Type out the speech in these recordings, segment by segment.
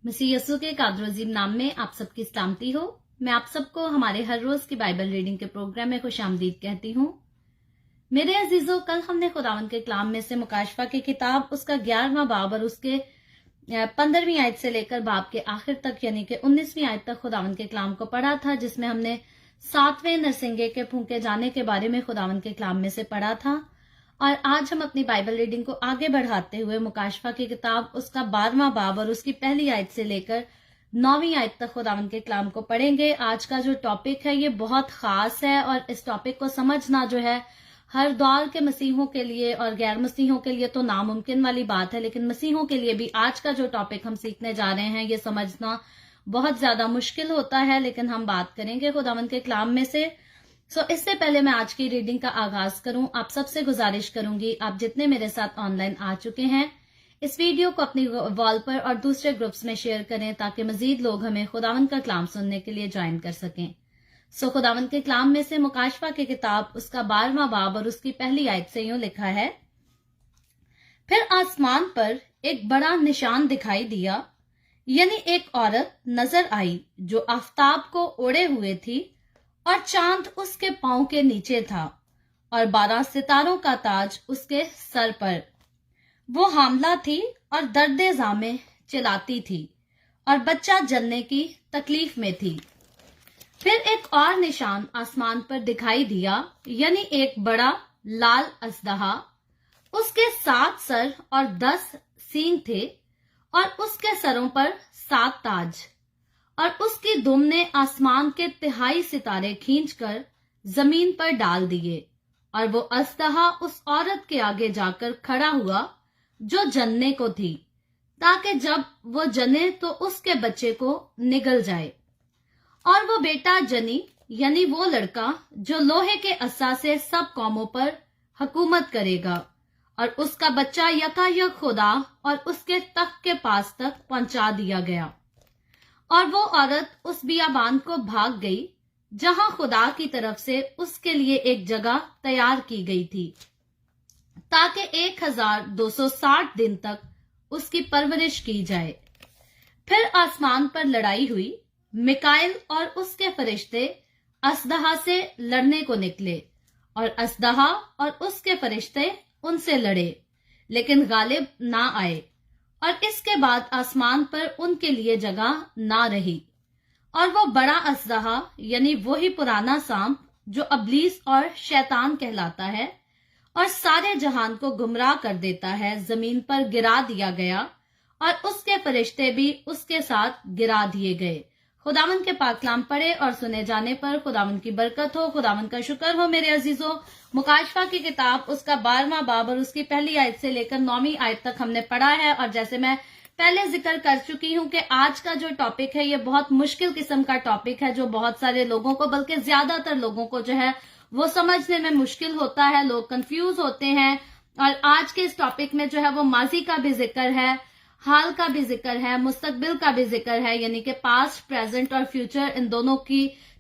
मसीह यसू के कादरोजीम नाम में आप सबकी सलामती हो। मैं आप सबको हमारे हर रोज की बाइबल रीडिंग के प्रोग्राम में खुशामदीद कहती हूँ। मेरे अजीजों, कल हमने खुदावन के कलाम में से मुकाशफा की किताब उसका 11वां बाब और उसके 15वीं आयत से लेकर बाब के आखिर तक यानी कि 19वीं आयत तक खुदावन के कलाम को पढ़ा था, जिसमें हमने 7वें नरसिंगे के फूंके जाने के बारे में खुदावन के कलाम में से पढ़ा था। और आज हम अपनी बाइबल रीडिंग को आगे बढ़ाते हुए मुकाशफा की किताब उसका 12वां बाब और उसकी पहली आयत से लेकर 9वीं आयत तक खुदावन के कलाम को पढ़ेंगे। आज का जो टॉपिक है ये बहुत खास है और इस टॉपिक को समझना जो है हर दौर के मसीहों के लिए और गैर मसीहों के लिए तो नामुमकिन वाली बात है, लेकिन मसीहों के लिए भी आज का जो टॉपिक हम सीखने जा रहे हैं ये समझना बहुत ज्यादा मुश्किल होता है, लेकिन हम बात करेंगे खुदावन के कलाम में से। इससे पहले मैं आज की रीडिंग का आगाज करूं, आप सबसे गुजारिश करूंगी, आप जितने मेरे साथ ऑनलाइन आ चुके हैं इस वीडियो को अपनी वॉल पर और दूसरे ग्रुप्स में शेयर करें ताकि मजीद लोग हमें खुदावन का कलाम सुनने के लिए ज्वाइन कर सकें। खुदावन के कलाम में से मुकाशफा की किताब उसका 12वां बाब और उसकी पहली आयत से यूं लिखा है, फिर आसमान पर एक बड़ा निशान दिखाई दिया, यानी एक औरत नजर आई जो आफताब को ओढ़े हुए थी और चांद उसके पांव के नीचे था और 12 सितारों का ताज उसके सर पर। वो हामला थी और दर्दे जामे चिल्लाती थी और बच्चा जलने की तकलीफ में थी। फिर एक और निशान आसमान पर दिखाई दिया, यानी एक बड़ा लाल अजदहा, उसके 7 सर और 10 सींग थे और उसके सरों पर 7 ताज, और उसकी दुम ने आसमान के 3 सितारे खींचकर जमीन पर डाल दिए। और वो अजदहा उस औरत के आगे जाकर खड़ा हुआ जो जनने को थी, ताकि जब वो जने तो उसके बच्चे को निगल जाए। और वो बेटा जनी, यानी वो लड़का जो लोहे के अस्सा से सब कौमों पर हुकूमत करेगा, और उसका बच्चा यकायक खुदा और उसके तख्त के पास तक पहुंचा दिया गया। और वो औरत उस बियाबान को भाग गई जहां खुदा की तरफ से उसके लिए एक जगह तैयार की गई थी, ताकि 1260 दिन तक उसकी परवरिश की जाए। फिर आसमान पर लड़ाई हुई, मिकाइल और उसके फरिश्ते अजदहा से लड़ने को निकले, और अजदहा और उसके फरिश्ते उनसे लड़े, लेकिन गालिब ना आए। और इसके बाद आसमान पर उनके लिए जगह ना रही। और वो बड़ा अजदहा, यानी वही पुराना सांप जो अबलीस और शैतान कहलाता है और सारे जहान को गुमराह कर देता है, जमीन पर गिरा दिया गया, और उसके फरिश्ते भी उसके साथ गिरा दिए गए। खुदावन के पाक कलाम पढ़े और सुने जाने पर खुदावन की बरकत हो, खुदावन का शुक्र हो। मेरे अजीजों, मुकाशफा की किताब उसका 12वां बाब और उसकी पहली आयत से लेकर 9वीं आयत तक हमने पढ़ा है। और जैसे मैं पहले जिक्र कर चुकी हूं कि आज का जो टॉपिक है ये बहुत मुश्किल किस्म का टॉपिक है, जो बहुत सारे लोगों को, बल्कि ज्यादातर लोगों को जो है वो समझने में मुश्किल होता है, लोग कंफ्यूज होते हैं। और आज के इस टॉपिक में जो है वो माजी का भी जिक्र है, हाल का भी जिक्र है, मुस्तकबिल का भी जिक्र है, यानी कि पास्ट, प्रेजेंट और फ्यूचर, इन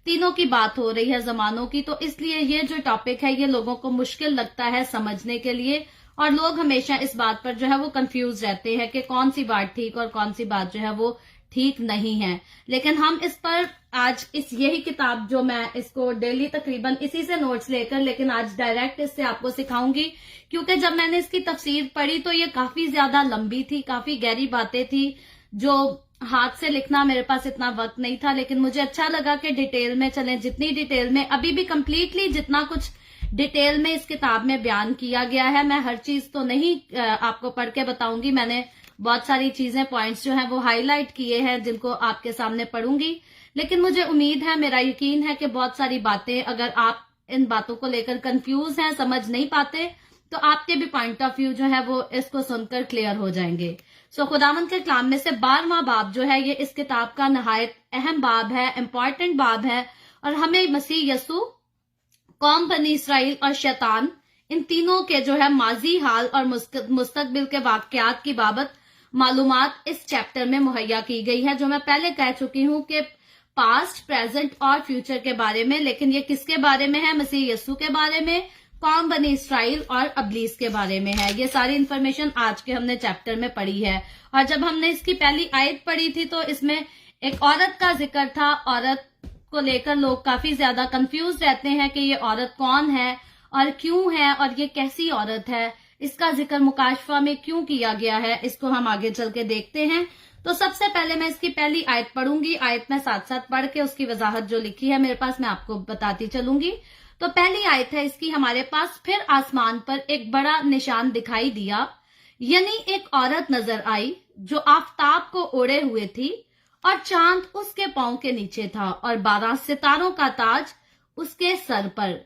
तीनों की बात हो रही है, जमानों की। तो इसलिए ये जो टॉपिक है ये लोगों को मुश्किल लगता है समझने के लिए, और लोग हमेशा इस बात पर जो है वो कंफ्यूज रहते हैं कि कौन सी बात ठीक और कौन सी बात जो है वो ठीक नहीं है। लेकिन हम इस पर आज यही किताब जो मैं इसको डेली तकरीबन इसी से नोट्स लेकर, लेकिन आज डायरेक्ट इससे आपको सिखाऊंगी, क्योंकि जब मैंने इसकी तफसीर पढ़ी तो ये काफी ज्यादा लंबी थी, काफी गहरी बातें थी जो हाथ से लिखना मेरे पास इतना वक्त नहीं था। लेकिन मुझे अच्छा लगा कि डिटेल में चलें, जितनी डिटेल में अभी भी कंप्लीटली जितना कुछ डिटेल में इस किताब में बयान किया गया है, मैं हर चीज तो नहीं आपको पढ़ के बताऊंगी। मैंने बहुत सारी चीजें, पॉइंट्स जो हैं वो हाईलाइट किए हैं जिनको आपके सामने पढ़ूंगी। लेकिन मुझे उम्मीद है, मेरा यकीन है कि बहुत सारी बातें, अगर आप इन बातों को लेकर कंफ्यूज हैं, समझ नहीं पाते, तो आपके भी पॉइंट ऑफ व्यू जो है वो इसको सुनकर क्लियर हो जाएंगे। खुदावंद के कलाम में से 12वां बाब जो है ये इस किताब का नहायत अहम बाब है, इम्पॉर्टेंट बाब है, और हमें मसीह यसू, कौम बनी इसराइल और शैतान, इन तीनों के जो है माजी, हाल और मुस्तकबिल के वाकयात की बाबत मालूमात इस चैप्टर में मुहैया की गई है, जो मैं पहले कह चुकी हूं कि पास्ट, प्रेजेंट और फ्यूचर के बारे में। लेकिन ये किसके बारे में है? मसीह यस्सु के बारे में, कौन बने इसराइल और अबलीस के बारे में है। ये सारी इंफॉर्मेशन आज के हमने चैप्टर में पढ़ी है। और जब हमने इसकी पहली आयत पढ़ी थी तो इसमें एक औरत का जिक्र था। औरत को लेकर लोग काफी ज्यादा कंफ्यूज रहते हैं कि ये औरत कौन है और क्यों है और ये कैसी औरत है, इसका जिक्र मुकाशफा में क्यों किया गया है, इसको हम आगे चल के देखते हैं। तो सबसे पहले मैं इसकी पहली आयत पढ़ूंगी, आयत में साथ साथ पढ़ के उसकी वजाहत जो लिखी है मेरे पास मैं आपको बताती चलूंगी। तो पहली आयत है इसकी हमारे पास, फिर आसमान पर एक बड़ा निशान दिखाई दिया, यानी एक औरत नजर आई जो आफताब को ओढ़े हुए थी और चांद उसके पांव के नीचे था और 12 सितारों का ताज उसके सर पर।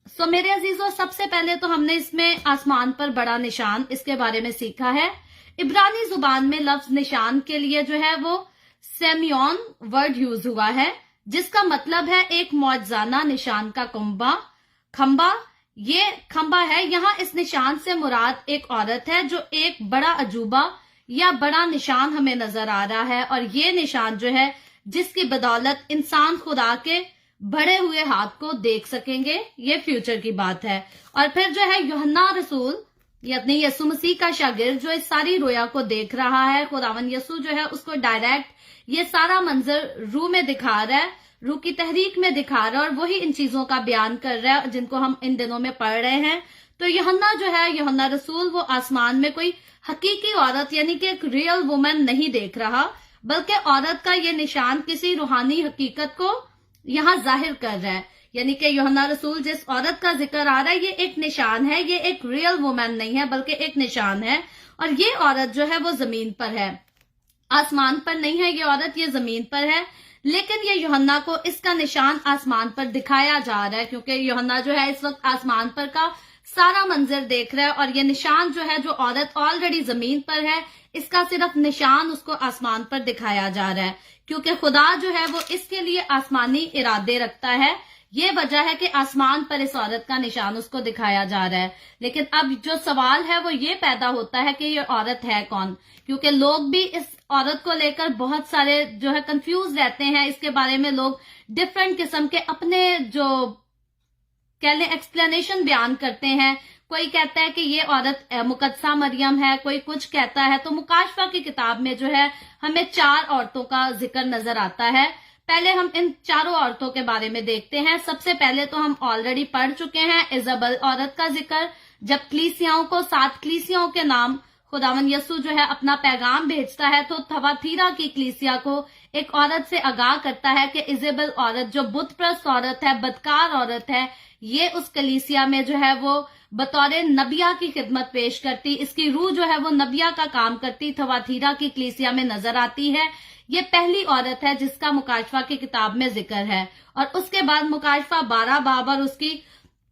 सो मेरे अजीजों, सबसे पहले तो हमने इसमें आसमान पर बड़ा निशान इसके बारे में सीखा है। इब्रानी जुबान में लफ्ज निशान के लिए जो है वो सेमियोन वर्ड यूज हुआ है, जिसका मतलब है एक मौजजाना निशान का खंबा। ये खंबा है। यहाँ इस निशान से मुराद एक औरत है जो एक बड़ा अजूबा या बड़ा निशान हमें नजर आ रहा है, और ये निशान जो है जिसकी बदौलत इंसान खुदा के बढ़े हुए हाथ को देख सकेंगे, ये फ्यूचर की बात है। और फिर जो है यूहन्ना रसूल यानी यसु मसीह का शागिर्द जो इस सारी रोया को देख रहा है, खुदावन यसु जो है उसको डायरेक्ट ये सारा मंजर रूह में दिखा रहा है, रूह की तहरीक में दिखा रहा है, और वही इन चीजों का बयान कर रहा है जिनको हम इन दिनों में पढ़ रहे हैं। तो यूहन्ना जो है, यूहन्ना रसूल, वो आसमान में कोई हकीकी औरत यानी कि एक रियल वुमन नहीं देख रहा, बल्कि औरत का ये निशान किसी रूहानी हकीकत को यहाँ जाहिर कर रहा है। यानी कि यूहन्ना रसूल जिस औरत का जिक्र आ रहा है ये एक निशान है, ये एक रियल वुमन नहीं है बल्कि एक निशान है। और ये औरत जो है वो जमीन पर है, आसमान पर नहीं है ये औरत, ये जमीन पर है। लेकिन ये यूहन्ना को इसका निशान आसमान पर दिखाया जा रहा है, क्योंकि यूहन्ना जो है इस वक्त आसमान पर का सारा मंजर देख रहा है, और ये निशान जो है जो औरत ऑलरेडी जमीन पर है इसका सिर्फ निशान उसको आसमान पर दिखाया जा रहा है, क्योंकि खुदा जो है वो इसके लिए आसमानी इरादे रखता है। ये वजह है कि आसमान पर इस औरत का निशान उसको दिखाया जा रहा है। लेकिन अब जो सवाल है वो ये पैदा होता है कि ये औरत है कौन, क्योंकि लोग भी इस औरत को लेकर बहुत सारे जो है कंफ्यूज रहते हैं। इसके बारे में लोग डिफरेंट किस्म के अपने जो कह लें एक्सप्लेनेशन बयान करते हैं। कोई कहता है कि ये औरत मुकद्दसा मरियम है, कोई कुछ कहता है। तो मुकाशफा की किताब में जो है हमें 4 औरतों का जिक्र नजर आता है। पहले हम इन चारों औरतों के बारे में देखते हैं। सबसे पहले तो हम ऑलरेडी पढ़ चुके हैं इजाबेल औरत का जिक्र, जब कलीसियाओं को 7 कलीसियाओं के नाम खुदावन यसु जो है अपना पैगाम भेजता है, तो थवातीरा की कलीसिया को एक औरत से आगाह करता है कि इजाबेल औरत जो बुतप्रस्त औरत है, बदकार औरत है, ये उस कलीसिया में जो है वो बतौर नबिया की खिदमत पेश करती, इसकी रूह जो है वो नबिया का काम करती, थवातीरा की कलीसिया में नजर आती है। ये पहली औरत है जिसका मुकाशफा की किताब में जिक्र है। और उसके बाद मुकाशफा 12 बाब और उसकी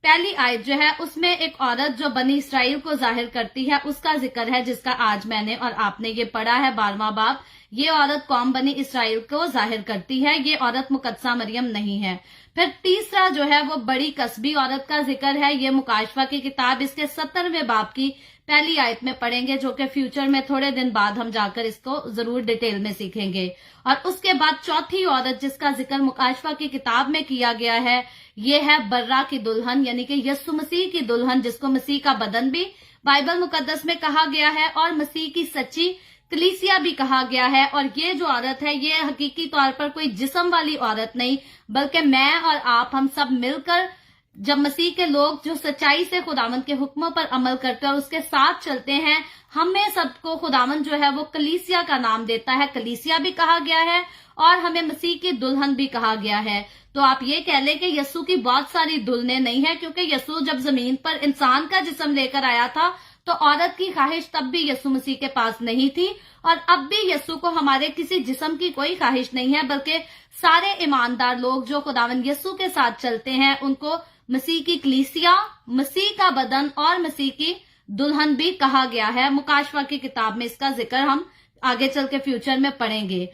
पहली आयत जो है उसमें एक औरत जो बनी इसराइल को जाहिर करती है उसका जिक्र है, जिसका आज मैंने और आपने ये पढ़ा है 12वां बाब। ये औरत कौम बनी इसराइल को जाहिर करती है, ये औरत मुकद्दसा मरियम नहीं है। फिर तीसरा जो है वो बड़ी कस्बी औरत का जिक्र है। ये मुकाशफा की किताब इसके 17वें बाब की पहली आयत में पढ़ेंगे, जो कि फ्यूचर में थोड़े दिन बाद हम जाकर इसको जरूर डिटेल में सीखेंगे। और उसके बाद चौथी औरत जिसका जिक्र मुकाशफा की किताब में किया गया है, ये है बर्रा की दुल्हन, यानी कि यसु मसीह की दुल्हन, जिसको मसीह का बदन भी बाइबल मुकद्दस में कहा गया है और मसीह की सच्ची कलीसिया भी कहा गया है। और ये जो औरत है ये हकीकी तौर पर कोई जिस्म वाली औरत नहीं, बल्कि मैं और आप हम सब मिलकर जब मसीह के लोग जो सच्चाई से खुदावंद के हुक्मों पर अमल करते हैं और उसके साथ चलते हैं, हमें सबको खुदावंद जो है वो कलीसिया का नाम देता है। कलीसिया भी कहा गया है और हमें मसीह की दुल्हन भी कहा गया है। तो आप ये कह लें कि यसु की बहुत सारी दुल्हनें नहीं है, क्योंकि यसु जब जमीन पर इंसान का जिस्म लेकर आया था तो औरत की ख्वाहिश तब भी यसु मसीह के पास नहीं थी, और अब भी यसु को हमारे किसी जिस्म की कोई ख्वाहिश नहीं है, बल्कि सारे ईमानदार लोग जो खुदावंद यसु के साथ चलते हैं उनको मसीह की कलीसिया, मसीह का बदन और मसीह की दुल्हन भी कहा गया है। मुकाशफा की किताब में इसका जिक्र हम आगे चल के फ्यूचर में पढ़ेंगे।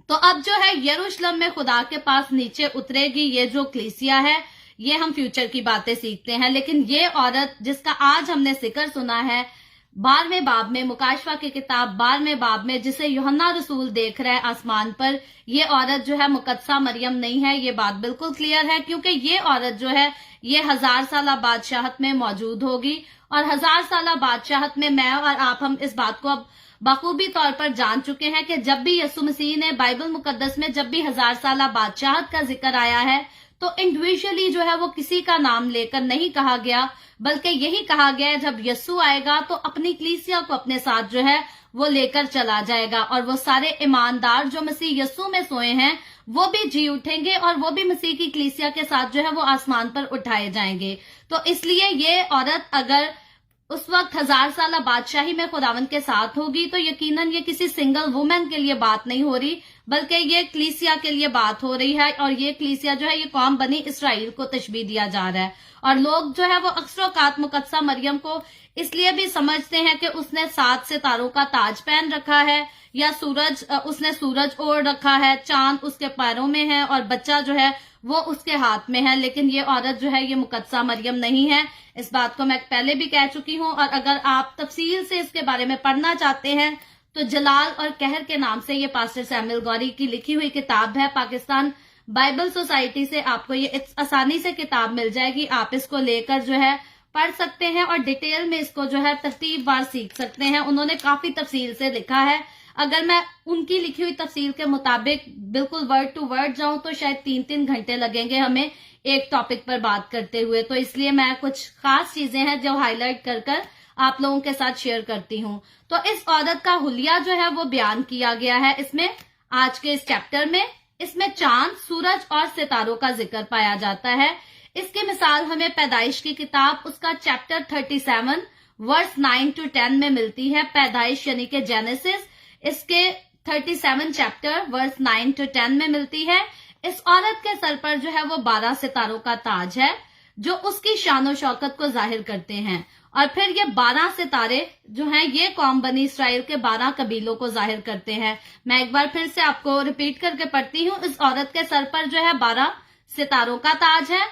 तो अब जो है यरूशलेम में खुदा के पास नीचे उतरेगी ये जो कलीसिया है, ये हम फ्यूचर की बातें सीखते हैं। लेकिन ये औरत जिसका आज हमने जिक्र सुना है 12वें बाब में, मुकाशवा की किताब 12वें बाब में, जिसे यूहन्ना रसूल देख रहा है आसमान पर, ये औरत जो है मुकद्दसा मरियम नहीं है। ये बात बिल्कुल क्लियर है, क्योंकि ये औरत जो है ये 1000 साला बादशाहत में मौजूद होगी, और 1000 साला बादशाहत में मैं और आप हम इस बात को अब बखूबी तौर पर जान चुके हैं कि जब भी यीशु मसीह ने बाइबल मुकद्दस में जब भी 1000 साला बादशाहत का जिक्र आया है तो इंडिविजुअली जो है वो किसी का नाम लेकर नहीं कहा गया, बल्कि यही कहा गया है जब यीशु आएगा तो अपनी कलीसिया को अपने साथ जो है वो लेकर चला जाएगा, और वो सारे ईमानदार जो मसीह यीशु में सोए हैं वो भी जी उठेंगे और वो भी मसीह की कलीसिया के साथ जो है वो आसमान पर उठाए जाएंगे। तो इसलिए ये औरत अगर उस वक्त 1000 साला बादशाही में खुदावंद के साथ होगी तो यकीनन ये किसी सिंगल वुमेन के लिए बात नहीं हो रही, बल्कि ये कलीसिया के लिए बात हो रही है। और ये कलीसिया जो है ये कौम बनी इसराइल को तशबीह दिया जा रहा है। और लोग जो है वो अक्सरोकात मुकद्दसा मरियम को इसलिए भी समझते हैं कि उसने 7 सितारों का ताज पहन रखा है, या उसने सूरज ओढ़ रखा है, चांद उसके पैरों में है और बच्चा जो है वो उसके हाथ में है। लेकिन ये औरत जो है ये मुकद्दसा मरियम नहीं है। इस बात को मैं पहले भी कह चुकी हूँ, और अगर आप तफसील से इसके बारे में पढ़ना चाहते हैं तो जलाल और कहर के नाम से ये पास्टर सैमुअल गौरी की लिखी हुई किताब है। पाकिस्तान बाइबल सोसाइटी से आपको ये आसानी से किताब मिल जाएगी। आप इसको लेकर जो है पढ़ सकते हैं और डिटेल में इसको जो है तरतीबवार सीख सकते हैं। उन्होंने काफी तफसील से लिखा है। अगर मैं उनकी लिखी हुई तफसील के मुताबिक बिल्कुल वर्ड टू वर्ड जाऊं तो शायद 3-3 घंटे लगेंगे हमें एक टॉपिक पर बात करते हुए। तो इसलिए मैं कुछ खास चीजें हैं जो हाईलाइट कर आप लोगों के साथ शेयर करती हूं। तो इस औरत का हुलिया जो है वो बयान किया गया है इसमें, आज के इस चैप्टर में। इसमें चांद, सूरज और सितारों का जिक्र पाया जाता है। इसकी मिसाल हमें पैदाइश की किताब उसका चैप्टर 37 वर्स 9 to 10 में मिलती है। पैदाइश यानी कि जेनेसिस इसके 37 चैप्टर वर्स 9 to 10 में मिलती है। इस औरत के सर पर जो है वो 12 सितारों का ताज है जो उसकी शान शौकत को जाहिर करते हैं। और फिर ये 12 सितारे जो हैं ये कौम बनी इसराइल के 12 कबीलों को जाहिर करते हैं। मैं एक बार फिर से आपको रिपीट करके पढ़ती हूँ। इस औरत के सर पर जो है 12 सितारों का ताज है,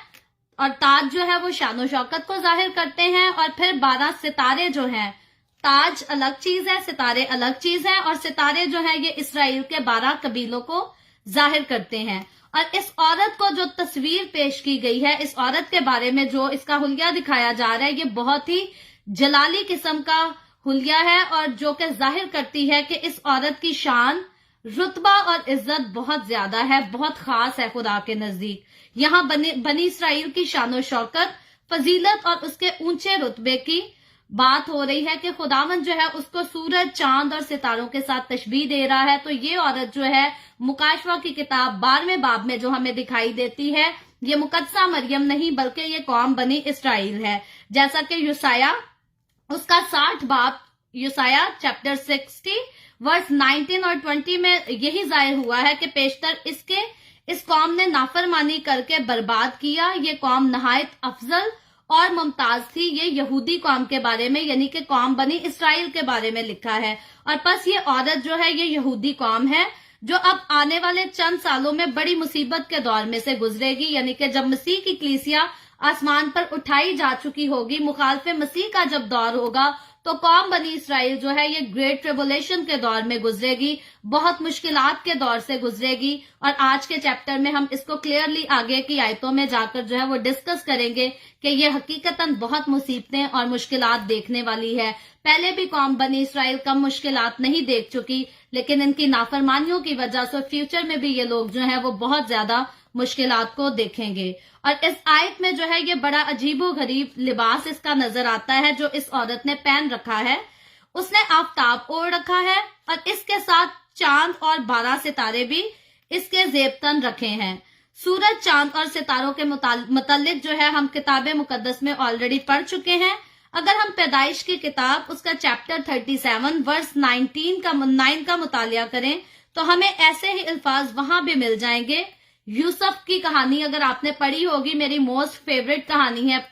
और ताज जो है वो शान शौकत को जाहिर करते हैं। और फिर 12 सितारे जो हैं, ताज अलग चीज है, सितारे अलग चीज है, और सितारे जो है ये इसराइल के 12 कबीलों को जाहिर करते हैं। और इस औरत को जो तस्वीर पेश की गई है, इस औरत के बारे में जो इसका हुलिया दिखाया जा रहा है, ये बहुत ही जलाली किस्म का हुलिया है, और जो कि जाहिर करती है कि इस औरत की शान, रुतबा और इज्जत बहुत ज्यादा है, बहुत खास है खुदा के नजदीक। यहाँ बनी इसराइल की शान शौकत, फजीलत और उसके ऊंचे रुतबे की बात हो रही है कि खुदावंद जो है उसको सूरज, चांद और सितारों के साथ तशबीह दे रहा है। तो ये औरत जो है मुकाशवा की किताब 12वें बाब में जो हमें दिखाई देती है, ये मुकद्दसा मरियम नहीं बल्कि ये कौम बनी इसराइल है। जैसा कि यूसाया उसका 60 बाब, यूसाया चैप्टर 60 वर्स 19 और 20 में यही जाहिर हुआ है कि पेशतर इस कौम ने नाफरमानी करके बर्बाद किया। ये कौम नहायत अफजल और मुमताज थी। ये यहूदी कौम के बारे में यानी कि कौम बनी इसराइल के बारे में लिखा है। और बस ये औरत जो है ये यहूदी कौम है जो अब आने वाले चंद सालों में बड़ी मुसीबत के दौर में से गुजरेगी, यानी कि जब मसीह की कलीसिया आसमान पर उठाई जा चुकी होगी, मुखालफे मसीह का जब दौर होगा, तो कौम बनी इसराइल जो है ये ग्रेट ट्रिबुलेशन के दौर में गुजरेगी, बहुत मुश्किलात के दौर से गुजरेगी। और आज के चैप्टर में हम इसको क्लियरली आगे की आयतों में जाकर जो है वो डिस्कस करेंगे कि ये हकीकतन बहुत मुसीबतें और मुश्किलात देखने वाली है। पहले भी कौम बनी इसराइल कम मुश्किलात नहीं देख चुकी, लेकिन इनकी नाफरमानियों की वजह से फ्यूचर में भी ये लोग जो है वो बहुत ज्यादा मुश्किलात को देखेंगे। और इस आयत में जो है ये बड़ा अजीबो गरीब लिबास इसका नजर आता है जो इस औरत ने पहन रखा है। उसने आफताब ओढ़ रखा है और इसके साथ चांद और 12 सितारे भी इसके जेबतन रखे हैं। सूरज, चांद और सितारों के मुतालिक जो है हम किताबे मुकद्दस में ऑलरेडी पढ़ चुके हैं। अगर हम पैदाइश की किताब उसका चैप्टर 37 वर्स 9 का मुतालिया करें तो हमें ऐसे ही अल्फाज वहां भी मिल जाएंगे। यूसुफ की कहानी अगर आपने पढ़ी होगी, मेरी मोस्ट फेवरेट कहानी है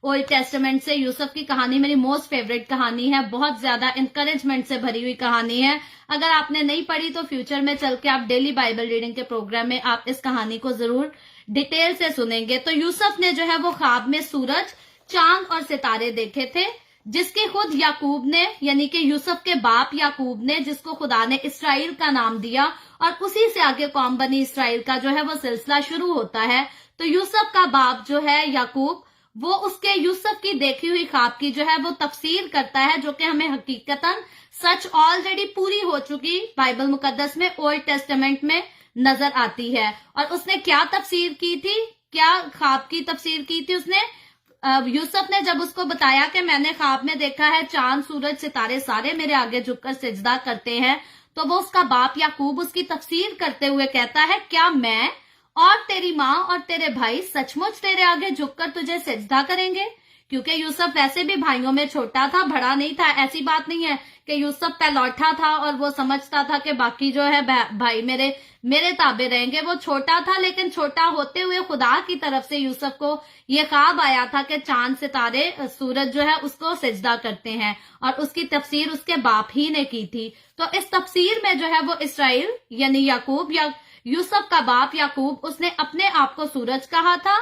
ओल्ड टेस्टामेंट से। यूसुफ की कहानी मेरी मोस्ट फेवरेट कहानी है, बहुत ज्यादा इंकरेजमेंट से भरी हुई कहानी है। अगर आपने नहीं पढ़ी तो फ्यूचर में चल के आप डेली बाइबल रीडिंग के प्रोग्राम में आप इस कहानी को जरूर डिटेल से सुनेंगे। तो यूसुफ ने जो है वो ख्वाब में सूरज, चांद और सितारे देखे थे जिसकी खुद याकूब ने यानी कि यूसुफ के बाप याकूब ने, जिसको खुदा ने इसराइल का नाम दिया, और उसी से आगे कौम बनी इसराइल का जो है वो सिलसिला शुरू होता है। तो यूसुफ का बाप जो है याकूब, वो उसके यूसुफ की देखी हुई ख्वाब की जो है वो तफसीर करता है, जो कि हमें हकीकतन सच ऑलरेडी पूरी हो चुकी बाइबल मुकद्दस में, ओल्ड टेस्टामेंट में नजर आती है। और उसने क्या तफसीर की थी, क्या ख्वाब की तफसीर की थी उसने? यूसुफ ने जब उसको बताया कि मैंने ख्वाब में देखा है चांद सूरज सितारे सारे मेरे आगे झुककर सिजदा करते हैं, तो वो उसका बाप याकूब उसकी तफसीर करते हुए कहता है, क्या मैं और तेरी माँ और तेरे भाई सचमुच तेरे आगे झुककर तुझे सिजदा करेंगे? क्योंकि यूसुफ वैसे भी भाइयों में छोटा था, बड़ा नहीं था। ऐसी बात नहीं है कि यूसुफ पहलौठा था और वो समझता था कि बाकी जो है भाई मेरे ताबे रहेंगे। वो छोटा था, लेकिन छोटा होते हुए खुदा की तरफ से यूसुफ को ये ख्वाब आया था कि चांद सितारे सूरज जो है उसको सिजदा करते हैं, और उसकी तफसीर उसके बाप ही ने की थी। तो इस तफसीर में जो है वो इसराइल यानी याकूब या यूसुफ का बाप याकूब, उसने अपने आप को सूरज कहा था,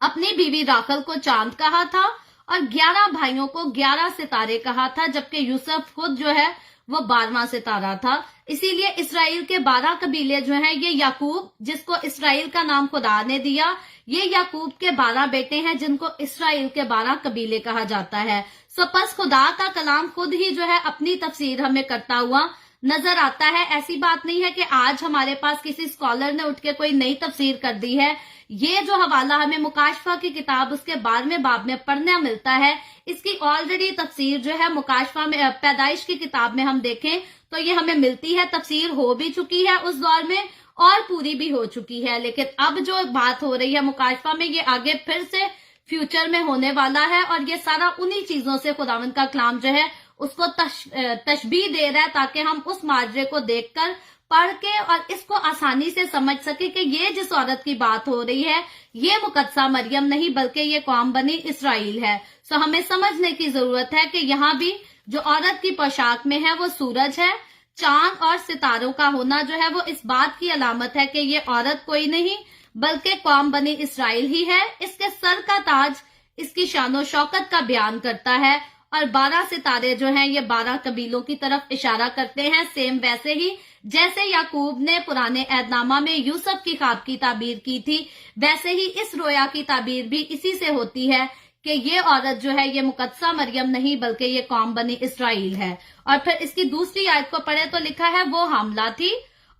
अपनी बीवी राखल को चांद कहा था, और 11 भाइयों को 11 सितारे कहा था, जबकि यूसुफ खुद जो है वो 12वां सितारा था। इसीलिए इसराइल के 12 कबीले जो हैं, ये याकूब जिसको इसराइल का नाम खुदा ने दिया, ये याकूब के 12 बेटे हैं जिनको इसराइल के 12 कबीले कहा जाता है। सो बस खुदा का कलाम खुद ही जो है अपनी तफसीर हमें करता हुआ नजर आता है। ऐसी बात नहीं है कि आज हमारे पास किसी स्कॉलर ने उठ के कोई नई तफसीर कर दी है। ये जो हवाला हमें मुकाशफा की किताब उसके 12वें बाब में पढ़ने मिलता है, इसकी ऑलरेडी तफसीर जो है मुकाशफा में पैदाइश की किताब में हम देखें तो ये हमें मिलती है। तफसीर हो भी चुकी है उस दौर में और पूरी भी हो चुकी है, लेकिन अब जो बात हो रही है मुकाशफा में, ये आगे फिर से फ्यूचर में होने वाला है, और ये सारा उन्हीं चीजों से खुदावंद का कलाम जो है उसको तशबीह दे रहा है, ताकि हम उस माजरे को देखकर पढ़ के और इसको आसानी से समझ सके कि ये जिस औरत की बात हो रही है ये मुकद्दसा मरियम नहीं बल्कि ये कौम बनी इसराइल है। सो हमें समझने की जरूरत है कि यहाँ भी जो औरत की पोशाक में है वो सूरज है। चांद और सितारों का होना जो है वो इस बात की अलामत है कि ये औरत कोई नहीं बल्कि कौम बनी इसराइल ही है। इसके सर का ताज इसकी शानो शौकत का बयान करता है, और 12 सितारे जो हैं ये 12 कबीलों की तरफ इशारा करते हैं। सेम वैसे ही जैसे याकूब ने पुराने ऐदनामा में यूसुफ की ख्वाब की ताबीर की थी, वैसे ही इस रोया की ताबीर भी इसी से होती है कि ये औरत जो है ये मुकद्दसा मरियम नहीं बल्कि ये कौम बनी इसराइल है। और फिर इसकी दूसरी आयत को पढ़े तो लिखा है, वो हामला थी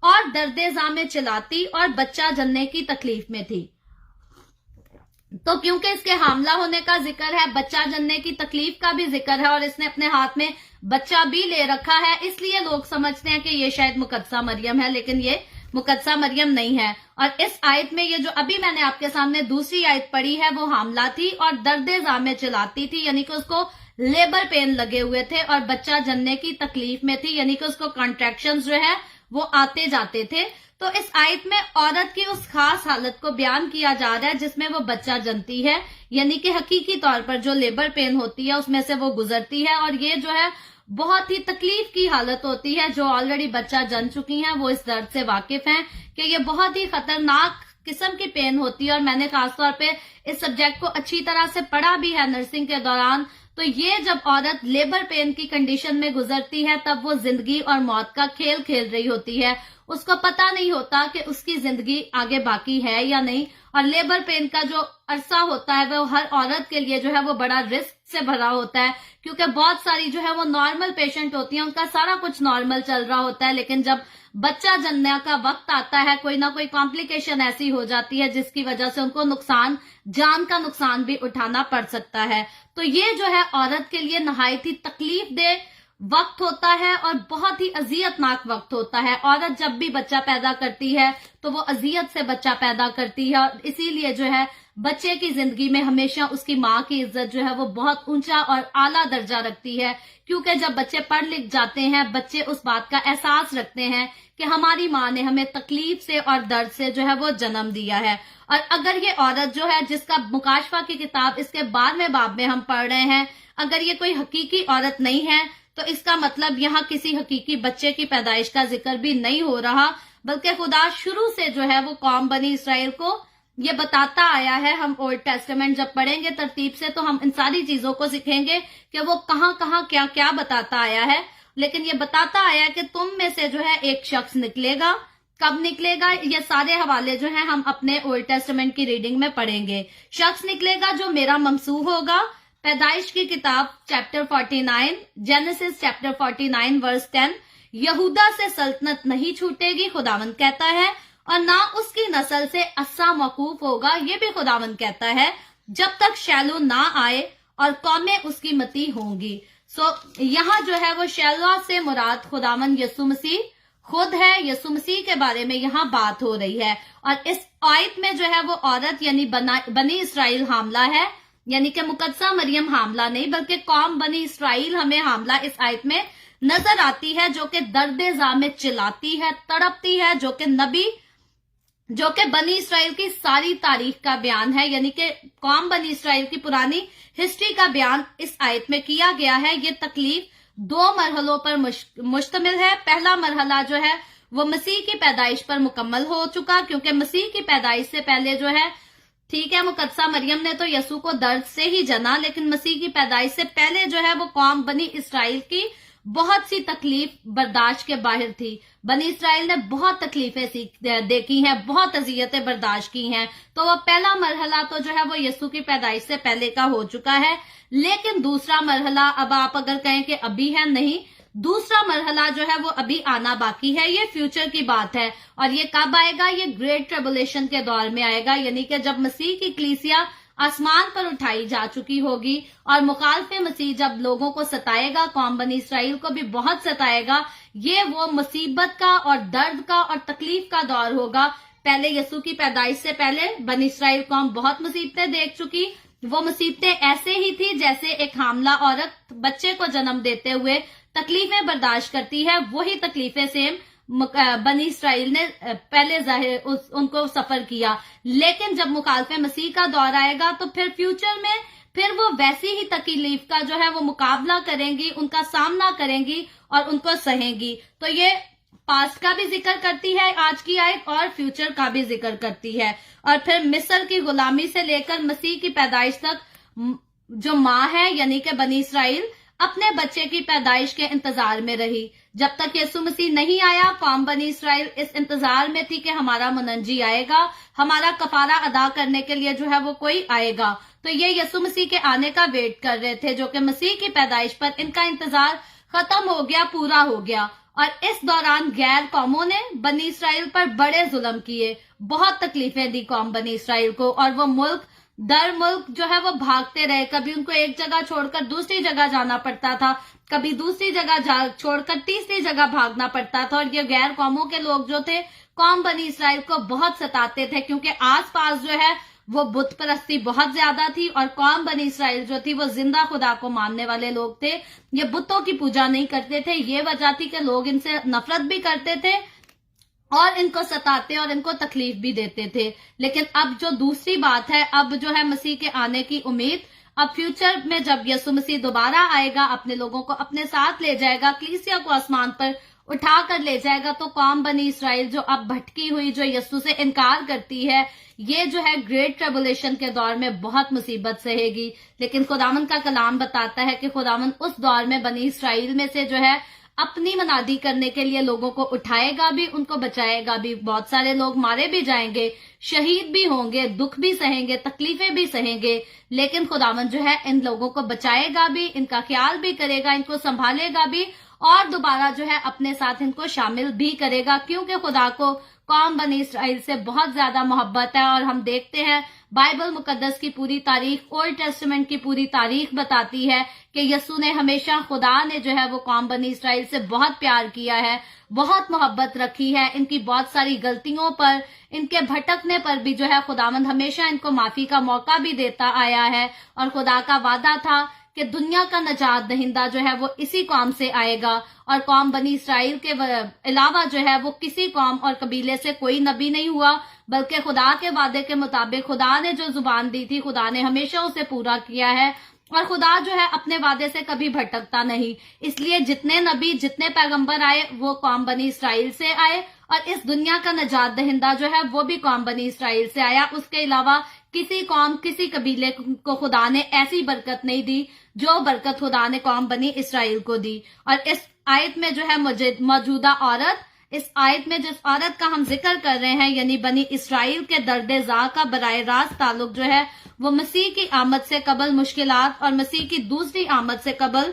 और दर्दे जामे चिल्लाती और बच्चा जनने की तकलीफ में थी। तो क्योंकि इसके हामला होने का जिक्र है, बच्चा जनने की तकलीफ का भी जिक्र है, और इसने अपने हाथ में बच्चा भी ले रखा है, इसलिए लोग समझते हैं कि ये शायद मुकद्दसा मरियम है, लेकिन ये मुकद्दसा मरियम नहीं है। और इस आयत में ये जो अभी मैंने आपके सामने दूसरी आयत पढ़ी है, वो हामला थी और दर्दे जामे चिल्लाती थी, यानी कि उसको लेबर पेन लगे हुए थे, और बच्चा जनने की तकलीफ में थी, यानी कि उसको कॉन्ट्रैक्शंस जो है वो आते जाते थे। तो इस आयत में औरत की उस खास हालत को बयान किया जा रहा है जिसमें वो बच्चा जनती है, यानी कि हकीकी तौर पर जो लेबर पेन होती है उसमें से वो गुजरती है, और ये जो है बहुत ही तकलीफ की हालत होती है। जो ऑलरेडी बच्चा जन चुकी हैं वो इस दर्द से वाकिफ हैं कि ये बहुत ही खतरनाक किस्म की पेन होती है, और मैंने खासतौर पे इस सब्जेक्ट को अच्छी तरह से पढ़ा भी है नर्सिंग के दौरान। तो ये जब औरत लेबर पेन की कंडीशन में गुजरती है तब वो जिंदगी और मौत का खेल खेल रही होती है। उसको पता नहीं होता कि उसकी जिंदगी आगे बाकी है या नहीं, और लेबर पेन का जो अरसा होता है वो हर औरत के लिए जो है वो बड़ा रिस्क से भरा होता है, क्योंकि बहुत सारी जो है वो नॉर्मल पेशेंट होती हैं, उनका सारा कुछ नॉर्मल चल रहा होता है, लेकिन जब बच्चा जनने का वक्त आता है कोई ना कोई कॉम्प्लिकेशन ऐसी हो जाती है जिसकी वजह से उनको नुकसान, जान का नुकसान भी उठाना पड़ सकता है। तो ये जो है औरत के लिए नहायत ही तकलीफ दे वक्त होता है और बहुत ही अजियतनाक वक्त होता है। औरत जब भी बच्चा पैदा करती है तो वो अजियत से बच्चा पैदा करती है, और इसीलिए जो है बच्चे की जिंदगी में हमेशा उसकी माँ की इज्जत जो है वो बहुत ऊंचा और आला दर्जा रखती है, क्योंकि जब बच्चे पढ़ लिख जाते हैं बच्चे उस बात का एहसास रखते हैं कि हमारी माँ ने हमें तकलीफ से और दर्द से जो है वो जन्म दिया है। और अगर ये औरत जो है जिसका मुकाशफा की किताब इसके 12वें बाब में हम पढ़ रहे हैं, अगर ये कोई हकीकी औरत नहीं है तो इसका मतलब यहाँ किसी हकीकी बच्चे की पैदाइश का जिक्र भी नहीं हो रहा, बल्कि खुदा शुरू से जो है वो कौम बनी इसराइल को ये बताता आया है। हम ओल्ड टेस्टामेंट जब पढ़ेंगे तरतीब से तो हम इन सारी चीजों को सीखेंगे कि वो कहाँ कहाँ क्या क्या बताता आया है। लेकिन ये बताता आया कि तुम में से जो है एक शख्स निकलेगा। कब निकलेगा, ये सारे हवाले जो हैं हम अपने ओल्ड टेस्टामेंट की रीडिंग में पढ़ेंगे। शख्स निकलेगा जो मेरा ममसूह होगा। पैदाइश की किताब चैप्टर 49, जेनेसिस चैप्टर 49 वर्स 10, यहूदा से सल्तनत नहीं छूटेगी, खुदावंद कहता है, और ना उसकी नस्ल से अस्सा मौकूफ होगा, ये भी खुदावंद कहता है, जब तक शैलो ना आए और कौमें उसकी मती होंगी। यहाँ जो है वो शैलो से मुराद खुदावंद यसु मसीह खुद है। यसु मसीह के बारे में यहाँ बात हो रही है। और इस आयत में जो है वो औरत यानी बनी इसराइल हामला है, यानी कि मुकद्दसा मरियम हामला नहीं बल्कि कौम बनी इसराइल हमें हामला इस आयत में नजर आती है, जो कि दर्द-ए-ज़ा में चिल्लाती है, तड़पती है, जो कि बनी इसराइल की सारी तारीख का बयान है, यानी कि कौम बनी इसराइल की पुरानी हिस्ट्री का बयान इस आयत में किया गया है। ये तकलीफ 2 मरहलों पर मुश्तमिल है। पहला मरहला जो है वो मसीह की पैदाइश पर मुकम्मल हो चुका, क्योंकि मसीह की पैदाइश से पहले जो है, ठीक है, मुकद्दसा मरियम ने तो यसू को दर्द से ही जना, लेकिन मसीह की पैदाइश से पहले जो है वो कौम बनी इसराइल की बहुत सी तकलीफ बर्दाश्त के बाहर थी। बनी इसराइल ने बहुत तकलीफें देखी हैं, बहुत अजियतें बर्दाश्त की हैं। तो वो पहला मरहला तो जो है वो यसू की पैदाइश से पहले का हो चुका है। लेकिन दूसरा मरहला, अब आप अगर कहें कि अभी है, नहीं, दूसरा मरहला जो है वो अभी आना बाकी है। ये फ्यूचर की बात है। और ये कब आएगा? ये ग्रेट ट्रिबुलेशन के दौर में आएगा, यानी कि जब मसीह की कलीसिया आसमान पर उठाई जा चुकी होगी और मुखालफे मसीह जब लोगों को सताएगा, कौम बनी इसराइल को भी बहुत सताएगा। ये वो मुसीबत का और दर्द का और तकलीफ का दौर होगा। पहले यसू की पैदाइश से पहले बनी इसराइल कौम बहुत मुसीबतें देख चुकी। वो मुसीबतें ऐसे ही थी जैसे एक हामला औरत बच्चे को जन्म देते हुए तकलीफें बर्दाश्त करती है। वही तकलीफें सेम बनी इसराइल ने पहले उनको सफर किया। लेकिन जब मुखालफे मसीह का दौर आएगा तो फिर फ्यूचर में फिर वो वैसी ही तकलीफ का जो है वो मुकाबला करेंगी, उनका सामना करेंगी और उनको सहेंगी। तो ये पास्ट का भी जिक्र करती है आज की आयत और फ्यूचर का भी जिक्र करती है। और फिर मिस्र की गुलामी से लेकर मसीह की पैदाइश तक जो माँ है यानी कि बनी इसराइल अपने बच्चे की पैदाइश के इंतजार में रही। जब तक यीशु मसीह नहीं आया, कौम बनी इसराइल इस इंतजार में थी कि हमारा मुनज्जी आएगा, हमारा कफारा अदा करने के लिए जो है वो कोई आएगा। तो ये यीशु मसीह के आने का वेट कर रहे थे, जो कि मसीह की पैदाइश पर इनका इंतजार खत्म हो गया, पूरा हो गया। और इस दौरान गैर कौमों ने बनी इसराइल पर बड़े जुल्म किए, बहुत तकलीफें दी कौम बनी इसराइल को। और वो मुल्क दर मुल्क जो है वो भागते रहे। कभी उनको एक जगह छोड़कर दूसरी जगह जाना पड़ता था, कभी दूसरी जगह छोड़कर तीसरी जगह भागना पड़ता था। और ये गैर कौमों के लोग जो थे कौम बनी इसराइल को बहुत सताते थे, क्योंकि आसपास जो है वो बुत परस्ती बहुत ज्यादा थी। और कौम बनी इसराइल जो थी वो जिंदा खुदा को मानने वाले लोग थे, ये बुतों की पूजा नहीं करते थे। ये वजह थी कि लोग इनसे नफरत भी करते थे और इनको सताते और इनको तकलीफ भी देते थे। लेकिन अब जो दूसरी बात है, अब जो है मसीह के आने की उम्मीद। अब फ्यूचर में जब यीशु मसीह दोबारा आएगा, अपने लोगों को अपने साथ ले जाएगा, कलीसिया को आसमान पर उठा कर ले जाएगा, तो कौम बनी इसराइल जो अब भटकी हुई, जो यीशु से इनकार करती है, ये जो है ग्रेट ट्रिबुलेशन के दौर में बहुत मुसीबत सहेगी। लेकिन खुदावंद का कलाम बताता है कि खुदावंद उस दौर में बनी इसराइल में से जो है अपनी मनादी करने के लिए लोगों को उठाएगा भी, उनको बचाएगा भी। बहुत सारे लोग मारे भी जाएंगे, शहीद भी होंगे, दुख भी सहेंगे, तकलीफें भी सहेंगे। लेकिन खुदावंद जो है इन लोगों को बचाएगा भी, इनका ख्याल भी करेगा, इनको संभालेगा भी और दोबारा जो है अपने साथ इनको शामिल भी करेगा, क्योंकि खुदा को कौम बनी इसराइल से बहुत ज्यादा मोहब्बत है। और हम देखते हैं बाइबल मुकद्दस की पूरी तारीख, ओल्ड टेस्टामेंट की पूरी तारीख बताती है कि यीशु ने हमेशा, खुदा ने जो है वो कौम बनी इसराइल से बहुत प्यार किया है, बहुत मोहब्बत रखी है। इनकी बहुत सारी गलतियों पर, इनके भटकने पर भी जो है खुदावंद हमेशा इनको माफी का मौका भी देता आया है। और खुदा का वादा था कि दुनिया का नजात दहिंदा जो है वो इसी कौम से आएगा। और कौम बनी इसराइल के अलावा जो है वो किसी कौम और कबीले से कोई नबी नहीं हुआ, बल्कि खुदा के वादे के मुताबिक खुदा ने जो जुबान दी थी, खुदा ने हमेशा उसे पूरा किया है। और खुदा जो है अपने वादे से कभी भटकता नहीं। इसलिए जितने नबी, जितने पैगंबर आए वो कौम बनी इसराइल से आए اور اس دنیا کا نجات دہندہ جو ہے وہ بھی قوم بنی اسرائیل سے آیا. اس کے علاوہ کسی قوم کسی قبیلے کو خدا نے ایسی برکت نہیں دی جو برکت خدا نے قوم بنی اسرائیل کو دی. اور اس آیت میں جو ہے موجودہ عورت، اس آیت میں جس عورت کا ہم ذکر کر رہے ہیں یعنی بنی اسرائیل کے درد ذا کا براہ راست تعلق جو ہے وہ مسیح کی آمد سے قبل مشکلات اور مسیح کی دوسری آمد سے قبل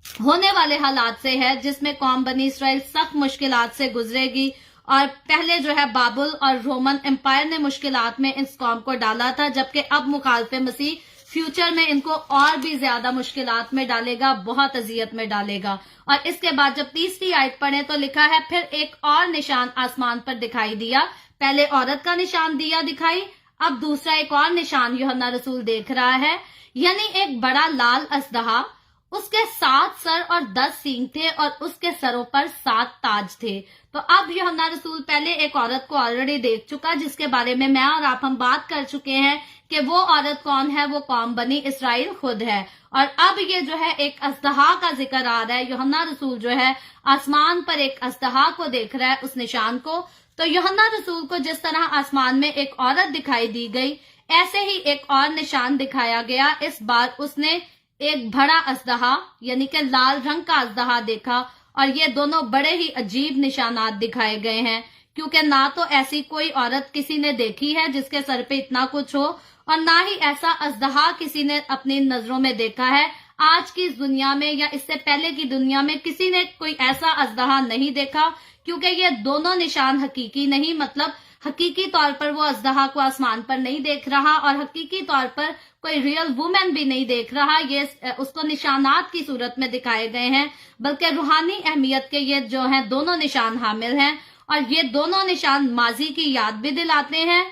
ہونے والے حالات سے ہے، جس میں قوم بنی اسرائیل سخت مشکلات سے گزرے گی. اور پہلے جو ہے بابل اور رومن امپائر نے مشکلات میں اس قوم کو ڈالا تھا، جبکہ اب مخالف مسیح فیوچر میں ان کو اور بھی زیادہ مشکلات میں ڈالے گا، بہت اذیت میں ڈالے گا. اور اس کے بعد جب تیسری آیت پڑھیں تو لکھا ہے پھر ایک اور نشان آسمان پر دکھائی دیا. پہلے عورت کا نشان دیا دکھائی، اب دوسرا ایک اور نشان یوحنا رسول دیکھ رہا ہے، یعنی ایک بڑا لال اژدہا، اس کے 7 سر اور 10 سینگ تھے اور اس کے سروں پر 7 تاج تھے. تو اب یوحنا رسول پہلے ایک عورت کو آلریڈی دیکھ چکا جس کے بارے میں اور آپ ہم بات کر چکے ہیں کہ وہ عورت کون ہے، وہ قوم بنی اسرائیل خود ہے. اور اب یہ جو ہے ایک اژدہا کا ذکر آ رہا ہے. یوحنا رسول جو ہے آسمان پر ایک اژدہا کو دیکھ رہا ہے، اس نشان کو. تو یوحنا رسول کو جس طرح آسمان میں ایک عورت دکھائی دی گئی، ایسے ہی ایک اور نشان دکھایا گیا. اس بار اس نے ایک بڑا اژدہا یعنی کہ لال رنگ کا اژدہا دیکھا، اور یہ دونوں بڑے ہی عجیب نشانات دکھائے گئے ہیں، کیونکہ نہ تو ایسی کوئی عورت کسی نے دیکھی ہے جس کے سر پہ اتنا کچھ ہو، اور نہ ہی ایسا اژدہا کسی نے اپنی نظروں میں دیکھا ہے. آج کی اس دنیا میں یا اس سے پہلے کی دنیا میں کسی نے کوئی ایسا اژدہا نہیں دیکھا، کیونکہ یہ دونوں نشان حقیقی نہیں، مطلب حقیقی طور پر وہ اژدہا کو آسمان پر نہیں دیکھ رہا اور حقیقی طور پر کوئی ریئل وومن بھی نہیں دیکھ رہا. یہ اس کو نشانات کی صورت میں دکھائے گئے ہیں، بلکہ روحانی اہمیت کے یہ جو ہیں دونوں نشان حامل ہیں. اور یہ دونوں نشان ماضی کی یاد بھی دلاتے ہیں،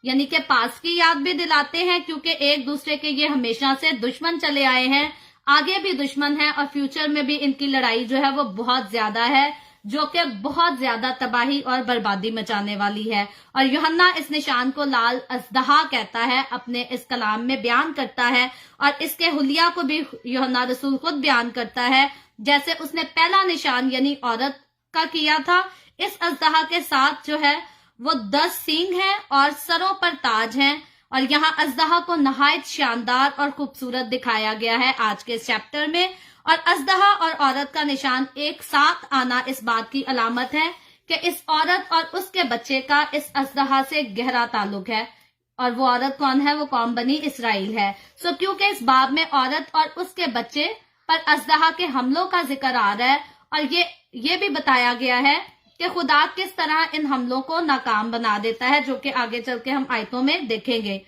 یعنی کہ پاس کی یاد بھی دلاتے ہیں، کیونکہ ایک دوسرے کے یہ ہمیشہ سے دشمن چلے آئے ہیں، آگے بھی دشمن ہیں، اور فیوچر میں بھی ان کی لڑائی جو ہے وہ بہت زیادہ ہے، جو کہ بہت زیادہ تباہی اور بربادی مچانے والی ہے. اور یوحنا اس نشان کو لال اژدہا کہتا ہے، اپنے اس کلام میں بیان کرتا ہے، اور اس کے حلیہ کو بھی یوحنا رسول خود بیان کرتا ہے، جیسے اس نے پہلا نشان یعنی عورت کا کیا تھا. اس اژدہا کے ساتھ جو ہے وہ 10 سینگ ہیں اور سروں پر تاج ہیں. اور یہاں اژدہا کو نہایت شاندار اور خوبصورت دکھایا گیا ہے آج کے اس چیپٹر میں. اور اژدہا اور عورت کا نشان ایک ساتھ آنا اس بات کی علامت ہے کہ اس عورت اور اس کے بچے کا اس اژدہا سے گہرا تعلق ہے. اور وہ عورت کون ہے؟ وہ قوم بنی اسرائیل ہے. کیونکہ اس باب میں عورت اور اس کے بچے پر اژدہا کے حملوں کا ذکر آ رہا ہے، اور یہ بھی بتایا گیا ہے کہ خدا کس طرح ان حملوں کو ناکام بنا دیتا ہے، جو کہ آگے چل کے ہم آیتوں میں دیکھیں گے.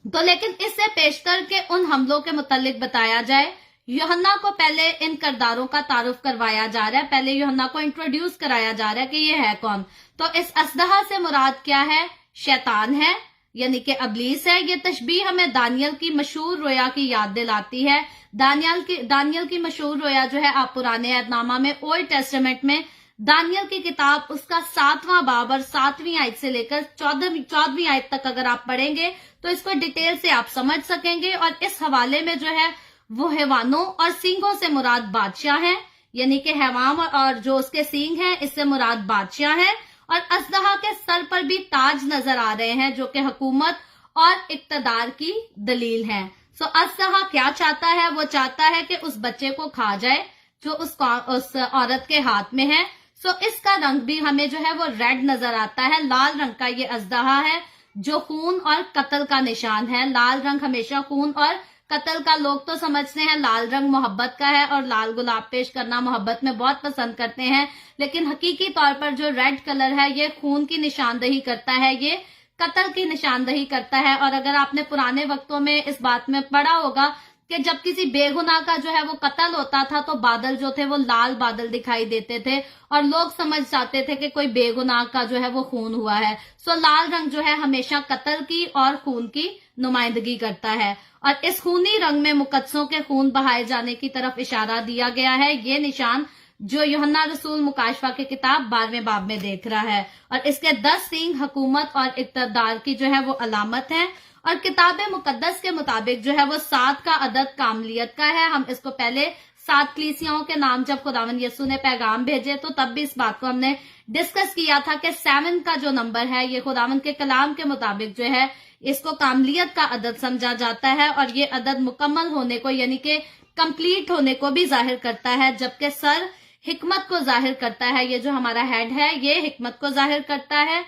تو لیکن اس سے پیشتر کے ان حملوں کے متعلق بتایا جائے، یوحنا کو پہلے ان کرداروں کا تعارف کروایا جا رہا ہے، پہلے یوحنا کو انٹروڈیوس کرایا جا رہا ہے کہ یہ ہے کون. تو اس اژدہا سے مراد کیا ہے؟ شیطان ہے، یعنی کہ ابلیس ہے. یہ تشبیہ ہمیں دانیل کی مشہور رویا کی یاد دلاتی ہے. دانیل کی مشہور رویا جو ہے آپ پرانے عہد نامہ میں اولڈ ٹیسٹمنٹ میں دانیل کی کتاب اس کا 7واں باب اور 7ویں آیت سے لے کر 14ویں آیت تک اگر آپ پڑھیں گے تو اس کو ڈیٹیل سے آپ سمجھ سکیں گے. اور اس حوالے میں جو ہے وہ حیوانوں اور سینگوں سے مراد بادشاہ ہیں، یعنی کہ حیوان اور جو اس کے سینگ ہیں اس سے مراد بادشاہ ہیں. اور اژدہا کے سر پر بھی تاج نظر آ رہے ہیں جو کہ حکومت اور اقتدار کی دلیل ہیں. اژدہا کیا چاہتا ہے؟ وہ چاہتا ہے کہ اس بچے کو کھا جائے جو اس عورت کے ہاتھ میں ہے. اس کا رنگ بھی ہمیں جو ہے وہ ریڈ نظر آتا ہے. لال رنگ کا یہ اژدہا ہے جو خون اور قتل کا نشان ہے. لال رنگ ہمیشہ خون اور قتل کا، لوگ تو سمجھتے ہیں لال رنگ محبت کا ہے اور لال گلاب پیش کرنا محبت میں بہت پسند کرتے ہیں، لیکن حقیقی طور پر جو ریڈ کلر ہے یہ خون کی نشاندہی کرتا ہے، یہ قتل کی نشاندہی کرتا ہے. اور اگر آپ نے پرانے وقتوں میں اس بات میں پڑھا ہوگا کہ جب کسی بے گناہ کا جو ہے وہ قتل ہوتا تھا تو بادل جو تھے وہ لال بادل دکھائی دیتے تھے اور لوگ سمجھ جاتے تھے کہ کوئی بے گناہ کا جو ہے وہ خون ہوا ہے. لال رنگ جو ہے ہمیشہ قتل کی اور خون کی نمائندگی کرتا ہے، اور اس خونی رنگ میں مقدسوں کے خون بہائے جانے کی طرف اشارہ دیا گیا ہے. یہ نشان جو یوحنا رسول مکاشفہ کی کتاب 12ویں باب میں دیکھ رہا ہے، اور اس کے 10 سینگ حکومت اور اقتدار کی جو ہے وہ علامت ہے. اور کتاب مقدس کے مطابق جو ہے وہ 7 کا عدد کاملیت کا ہے. ہم اس کو پہلے 7 कलीसियाओं के नाम जब खुदावंद यीशु ने पैगाम भेजे, तो तब भी इस बात को हमने डिस्कस किया था कि 7 का जो नंबर है ये खुदावंद के कलाम के मुताबिक जो है इसको कामलियत का अदद समझा जाता है, और ये अदद मुकम्मल होने को यानी कि कंप्लीट होने को भी जाहिर करता है, जबकि सर हिकमत को जाहिर करता है। ये जो हमारा हेड है ये हिकमत को जाहिर करता है।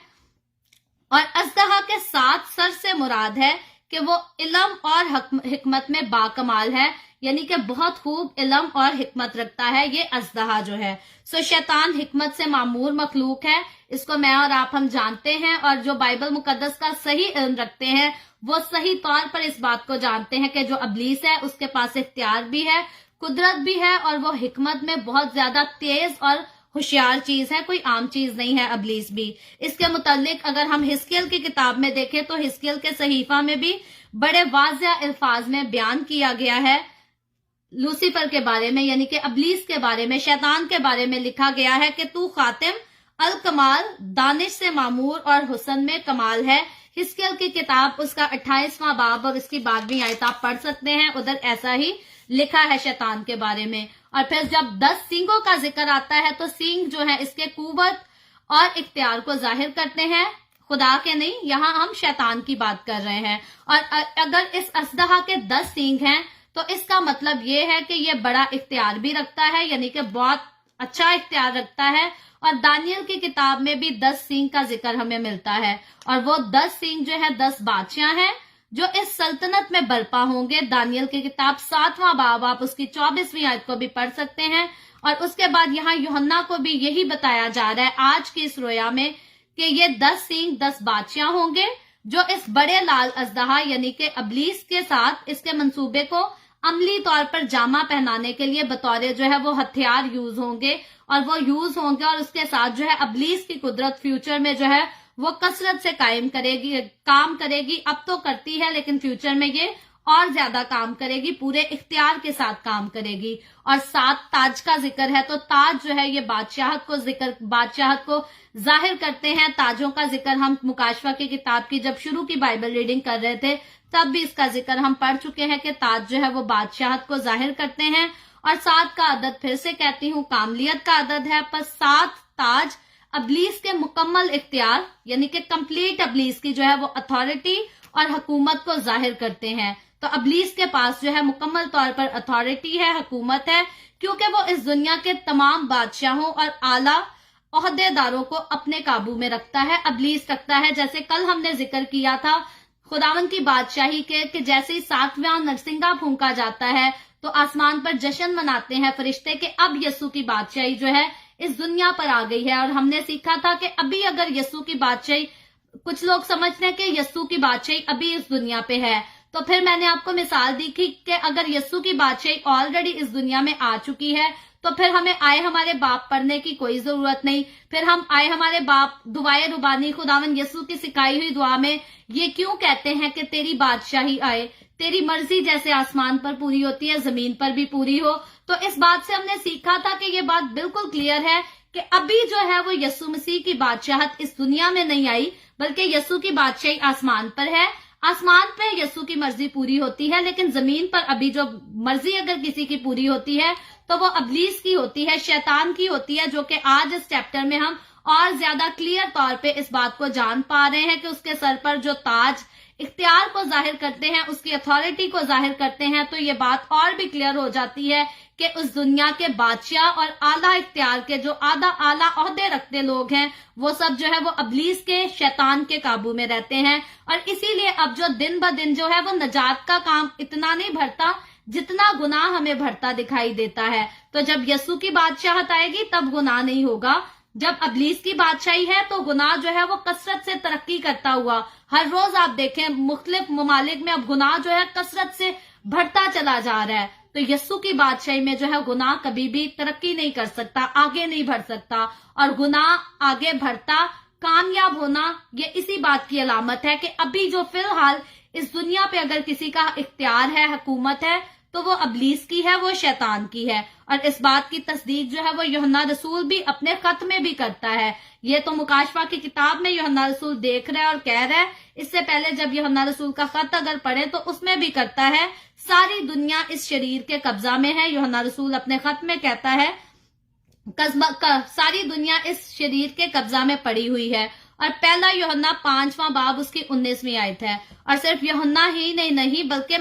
और अज़दहा के 7 सर से मुराद है कि वो इल्म और हिकमत में बाकमाल है, यानी कि बहुत खूब इल्म और हिकमत रखता है ये अज़दहा जो है। सो शैतान हिकमत से मामूर मखलूक है, इसको मैं और आप हम जानते हैं, और जो बाइबल मुकद्दस का सही इल्म रखते हैं वो सही तौर पर इस बात को जानते हैं कि जो अबलीस है उसके पास इख्तियार भी है, कुदरत भी है, और वो हिकमत में बहुत ज्यादा तेज और होशियार चीज है, कोई आम चीज नहीं है अबलीस भी। इसके मुतालिक अगर हम हिस्कियल की किताब में देखें तो हिस्कियल के सहीफा में भी बड़े वाज़िह अल्फाज में बयान किया गया है लूसीफर के बारे में, यानी कि अबलीस के बारे में, शैतान के बारे में लिखा गया है कि तू खातिम अल कमाल, दानिश से मामूर और हुस्न में कमाल है। हिस्कियल की किताब उसका 28वां बाब और इसकी 12वीं आयत आप पढ़ सकते हैं, उधर ऐसा ही लिखा है शैतान के बारे में। और फिर जब 10 सींगों का जिक्र आता है तो सींग जो है इसके कुव्वत और इख्तियार को जाहिर करते हैं, खुदा के नहीं, यहाँ हम शैतान की बात कर रहे हैं। और अगर इस अज़दहा के 10 सींग हैं तो इसका मतलब ये है कि ये बड़ा इख्तियार भी रखता है, यानी कि बहुत अच्छा इख्तियार रखता है। और दानियल की किताब में भी 10 सींग का जिक्र हमें मिलता है, और वो 10 सींग जो है 10 बादशाह हैं जो इस सल्तनत में बरपा होंगे। दानियल की किताब 7वां बाब आप उसकी 24वीं आयत को भी पढ़ सकते हैं। और उसके बाद यहाँ यूहन्ना को भी यही बताया जा रहा है आज की इस रोया में कि ये 10 सींग 10 बादशाह होंगे जो इस बड़े लाल अज़दहा यानी कि अबलीस के साथ इसके मंसूबे को अमली तौर पर जामा पहनाने के लिए बतौर जो है वो हथियार यूज होंगे, और वो यूज होंगे, और उसके साथ जो है अबलीस की कुदरत फ्यूचर में जो है वो कसरत से काम करेगी। अब तो करती है लेकिन फ्यूचर में ये और ज्यादा काम करेगी, पूरे इख्तियार के साथ काम करेगी। और 7 ताज का जिक्र है, तो ताज जो है ये बादशाहत को जाहिर करते हैं। ताजों का जिक्र हम मुकाशफा की किताब की जब शुरू की बाइबल रीडिंग कर रहे थे तब भी इसका जिक्र हम पढ़ चुके हैं कि ताज जो है वो बादशाहत को जाहिर करते हैं। और 7 का अदद फिर से कहती हूँ कामलियत का अदद है, पर 7 ताज अबलीस के मुकम्मल इख्तियार यानी कि कंप्लीट अबलीस की जो है वो अथॉरिटी और हुकूमत को जाहिर करते हैं। तो अबलीस के पास जो है मुकम्मल तौर पर अथॉरिटी है, हुकूमत है, क्योंकि वो इस दुनिया के तमाम बादशाहों और आला ओहदेदारों को अपने काबू में रखता है, अबलीस रखता है। जैसे कल हमने जिक्र किया था खुदावन की बादशाही के कि जैसे ही 7वां नरसिंगा फूंका जाता है तो आसमान पर जश्न मनाते हैं फरिश्ते के अब यीशु की बादशाही जो है इस दुनिया पर आ गई है। और हमने सीखा था कि अभी अगर यीशु की बादशाही, कुछ लोग समझते हैं कि यीशु की बादशाही अभी इस दुनिया पे है, तो फिर मैंने आपको मिसाल दी थी कि अगर यीशु की बादशाही ऑलरेडी इस दुनिया में आ चुकी है तो फिर हमें आए हमारे बाप पढ़ने की कोई जरूरत नहीं। फिर हम आए हमारे बाप दुआए रुबानी खुदावन यीशु की सिखाई हुई दुआ में ये क्यों कहते हैं कि तेरी बादशाही आए, तेरी मर्जी जैसे आसमान पर पूरी होती है जमीन पर भी पूरी हो। तो इस बात से हमने सीखा था कि ये बात बिल्कुल क्लियर है कि अभी जो है वो यीशु मसीह की बादशाहत इस दुनिया में नहीं आई, बल्कि यीशु की बादशाही आसमान पर है। आसमान पे यीशु की मर्जी पूरी होती है, लेकिन जमीन पर अभी जो मर्जी अगर किसी की पूरी होती है तो वो अबलीस की होती है, शैतान की होती है, जो कि आज इस चैप्टर में हम और ज्यादा क्लियर तौर पे इस बात को जान पा रहे हैं कि उसके सर पर जो ताज इख्तियार को जाहिर करते हैं, उसकी अथॉरिटी को जाहिर करते हैं। तो ये बात और भी क्लियर हो जाती है कि उस दुनिया के बादशाह और आला इख्तियार के जो आला ओहदे रखते लोग हैं वो सब जो है वो अबलीस के, शैतान के काबू में रहते हैं। और इसीलिए अब जो दिन ब दिन जो है वो नजात का काम इतना नहीं भरता जितना गुनाह हमें भरता दिखाई देता है। तो जब यीशु की बादशाहत आएगी तब गुनाह नहीं होगा, जब अबलीस की बादशाही है तो गुनाह जो है वो कसरत से तरक्की करता हुआ, हर रोज आप देखें मुख्तलिफ ममालिक में अब गुनाह जो है कसरत से बढ़ता चला जा रहा है। तो यीशु की बादशाही में जो है गुनाह कभी भी तरक्की नहीं कर सकता, आगे नहीं बढ़ सकता। और गुनाह आगे बढ़ता, कामयाब होना, ये इसी बात की अलामत है कि अभी जो फिलहाल इस दुनिया पे अगर किसी का इख्तियार है, हुकूमत है, تو وہ ابلیس کی ہے, وہ شیطان کی ہے. اور اس بات کی تصدیق جو ہے وہ یوحنا رسول بھی اپنے خط میں بھی کرتا ہے. یہ تو مکاشفہ کی کتاب میں یوحنا رسول دیکھ رہا ہے اور کہہ رہا ہے. اس سے پہلے جب یوحنا رسول کا خط اگر پڑھے تو اس میں بھی کرتا ہے. ساری دنیا اس شریر کے قبضہ میں ہے. یوحنا رسول اپنے خط میں کہتا ہے ساری دنیا اس شریر کے قبضہ میں پڑی ہوئی ہے. اور پہلا یوحنا 5واں باب اس کی 19ویں آیت ہے. اور صرف یوحنا ہی نہیں بلکہ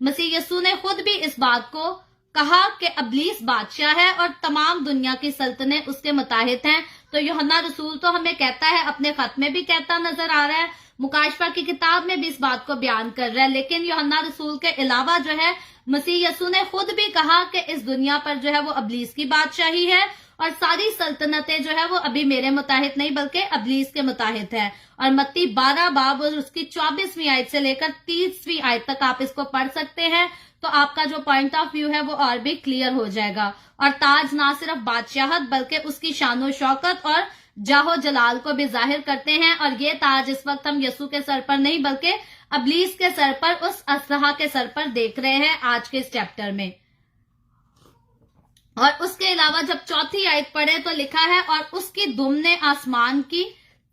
مسیح یسوع نے خود بھی اس بات کو کہا کہ ابلیس بادشاہ ہے اور تمام دنیا کی سلطنتیں اس کے متحد ہیں. تو یوحنا رسول تو ہمیں کہتا ہے, اپنے خط میں بھی کہتا نظر آ رہا ہے, مکاشفہ کی کتاب میں بھی اس بات کو بیان کر رہا ہے. لیکن یوحنا رسول کے علاوہ جو ہے مسیح یسوع نے خود بھی کہا کہ اس دنیا پر جو ہے وہ ابلیس کی بادشاہی ہے اور ساری سلطنتیں جو ہے وہ ابھی میرے متحد نہیں بلکہ ابلیس کے متحد ہے. اور متی 12 باب اور اس کی 24ویں آیت سے لے کر 30ویں آیت تک آپ اس کو پڑھ سکتے ہیں, تو آپ کا جو پوائنٹ آف ویو ہے وہ اور بھی کلیئر ہو جائے گا. اور تاج نہ صرف بادشاہت بلکہ اس کی شان و شوکت اور جاہ و جلال کو بھی ظاہر کرتے ہیں. اور یہ تاج اس وقت ہم یسوع کے سر پر نہیں بلکہ ابلیس کے سر پر, اس اصحا کے سر پر دیکھ رہے ہیں آج کے اس چیپٹر میں. اور اس کے علاوہ جب 4تھی آیت پڑھے تو لکھا ہے, اور اس کی دم نے آسمان کی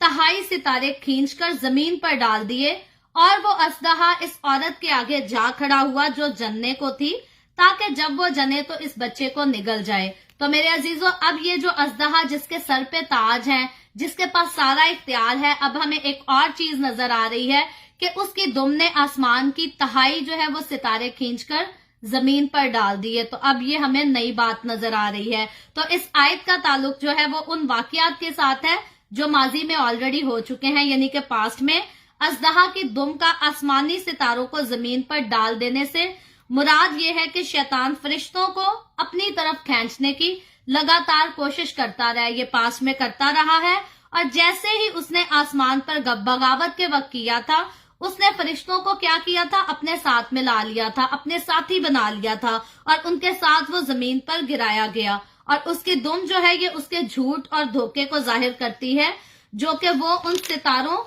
تہائی ستارے کھینچ کر زمین پر ڈال دیے, اور وہ اژدہا اس عورت کے آگے جا کھڑا ہوا جو جننے کو تھی, تاکہ جب وہ جنے تو اس بچے کو نگل جائے. تو میرے عزیزو, اب یہ جو اژدہا جس کے سر پہ تاج ہے, جس کے پاس سارا اختیار ہے, اب ہمیں ایک اور چیز نظر آ رہی ہے کہ اس کی دم نے آسمان کی تہائی جو ہے وہ ستارے کھینچ کر زمین پر ڈال دیے. تو اب یہ ہمیں نئی بات نظر آ رہی ہے. تو اس آیت کا تعلق جو ہے وہ ان واقعات کے ساتھ ہے جو ماضی میں آلریڈی ہو چکے ہیں, یعنی کہ پاسٹ میں. اژدہا کی دم کا آسمانی ستاروں کو زمین پر ڈال دینے سے مراد یہ ہے کہ شیطان فرشتوں کو اپنی طرف کھینچنے کی لگاتار کوشش کرتا رہا ہے. یہ پاسٹ میں کرتا رہا ہے, اور جیسے ہی اس نے آسمان پر بغاوت کے وقت کیا تھا, اس نے فرشتوں کو کیا کیا تھا, اپنے ساتھ ملا لیا تھا, اپنے ساتھی بنا لیا تھا, اور ان کے ساتھ وہ زمین پر گرایا گیا. اور اس کی دم جو ہے یہ اس کے جھوٹ اور دھوکے کو ظاہر کرتی ہے جو کہ وہ ان ستاروں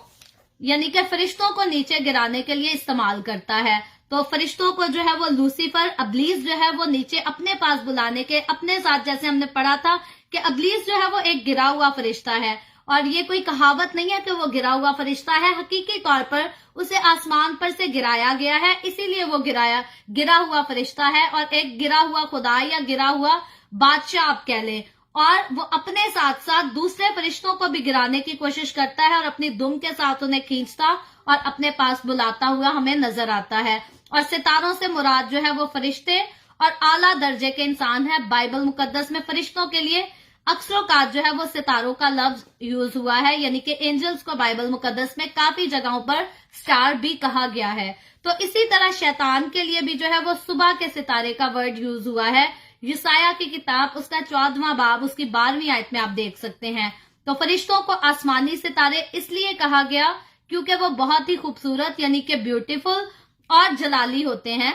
یعنی کہ فرشتوں کو نیچے گرانے کے لیے استعمال کرتا ہے. تو فرشتوں کو جو ہے وہ لوسیفر, ابلیس جو ہے وہ نیچے اپنے پاس بلانے کے اپنے ساتھ, جیسے ہم نے پڑھا تھا کہ ابلیس جو ہے وہ ایک گرا ہوا فرشتہ ہے. اور یہ کوئی کہاوت نہیں ہے کہ وہ گرا ہوا فرشتہ ہے, حقیقی طور پر اسے آسمان پر سے گرایا گیا ہے, اسی لیے وہ گرا ہوا فرشتہ ہے, اور ایک گرا ہوا خدا یا گرا ہوا بادشاہ آپ کہہ لیں. اور وہ اپنے ساتھ ساتھ دوسرے فرشتوں کو بھی گرانے کی کوشش کرتا ہے, اور اپنی دم کے ساتھ انہیں کھینچتا اور اپنے پاس بلاتا ہوا ہمیں نظر آتا ہے. اور ستاروں سے مراد جو ہے وہ فرشتے اور اعلیٰ درجے کے انسان ہے. بائبل مقدس میں فرشتوں کے لیے اکثر اوقات جو ہے وہ ستاروں کا لفظ یوز ہوا ہے, یعنی کہ اینجلز کو بائبل مقدس میں کافی جگہوں پر سٹار بھی کہا گیا ہے. تو اسی طرح شیطان کے لیے بھی جو ہے وہ صبح کے ستارے کا ورڈ یوز ہوا ہے. یسایہ کی کتاب اس کا 14واں باب اس کی 12ویں آیت میں آپ دیکھ سکتے ہیں. تو فرشتوں کو آسمانی ستارے اس لیے کہا گیا کیونکہ وہ بہت ہی خوبصورت یعنی کہ بیوٹیفل اور جلالی ہوتے ہیں.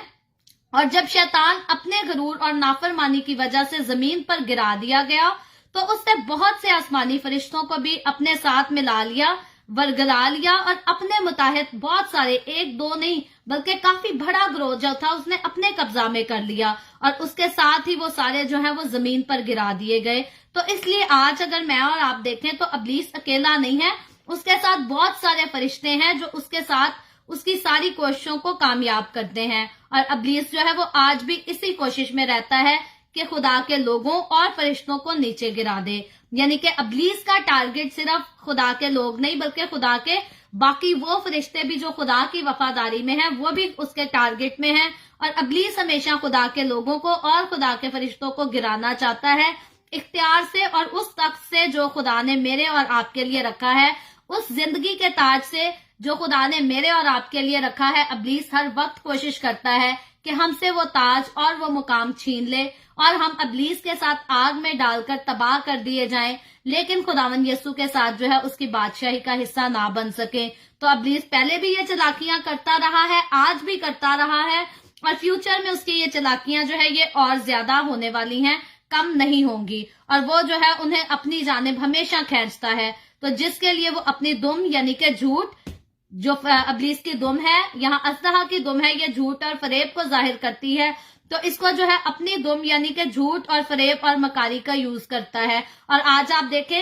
اور جب شیطان اپنے غرور اور نافرمانی کی وجہ سے زمین پر گرا دیا گیا تو اس نے بہت سے آسمانی فرشتوں کو بھی اپنے ساتھ ملا لیا, ورگلا لیا, اور اپنے متحد بہت سارے, ایک دو نہیں بلکہ کافی بڑا گروہ جو تھا اس نے اپنے قبضہ میں کر لیا, اور اس کے ساتھ ہی وہ سارے جو ہیں وہ زمین پر گرا دیے گئے. تو اس لیے آج اگر میں اور آپ دیکھیں تو ابلیس اکیلا نہیں ہے, اس کے ساتھ بہت سارے فرشتے ہیں جو اس کے ساتھ اس کی ساری کوششوں کو کامیاب کرتے ہیں. اور ابلیس جو ہے وہ آج بھی اسی کوشش میں رہتا ہے کہ خدا کے لوگوں اور فرشتوں کو نیچے گرا دے. یعنی کہ ابلیس کا ٹارگٹ صرف خدا کے لوگ نہیں بلکہ خدا کے باقی وہ فرشتے بھی جو خدا کی وفاداری میں ہیں وہ بھی اس کے ٹارگٹ میں ہیں. اور ابلیس ہمیشہ خدا کے لوگوں کو اور خدا کے فرشتوں کو گرانا چاہتا ہے اختیار سے, اور اس تخت سے جو خدا نے میرے اور آپ کے لیے رکھا ہے, اس زندگی کے تاج سے جو خدا نے میرے اور آپ کے لیے رکھا ہے. ابلیس ہر وقت کوشش کرتا ہے کہ ہم سے وہ تاج اور وہ مقام چھین لے اور ہم ابلیس کے ساتھ آگ میں ڈال کر تباہ کر دیے جائیں, لیکن خداوند یسوع کے ساتھ جو ہے اس کی بادشاہی کا حصہ نہ بن سکے. تو ابلیس پہلے بھی یہ چلاکیاں کرتا رہا ہے, آج بھی کرتا رہا ہے, اور فیوچر میں اس کی یہ چلاکیاں جو ہے یہ اور زیادہ ہونے والی ہیں, کم نہیں ہوں گی. اور وہ جو ہے انہیں اپنی جانب ہمیشہ کھینچتا ہے. تو جس کے لیے وہ اپنی دم یعنی کہ جھوٹ जो अब्लीस की दुम है, यहाँ असदहा की दुम है, ये झूठ और फरेब को जाहिर करती है। तो इसको जो है अपनी दुम यानी कि झूठ और फरेब और मकारी का यूज करता है। और आज आप देखें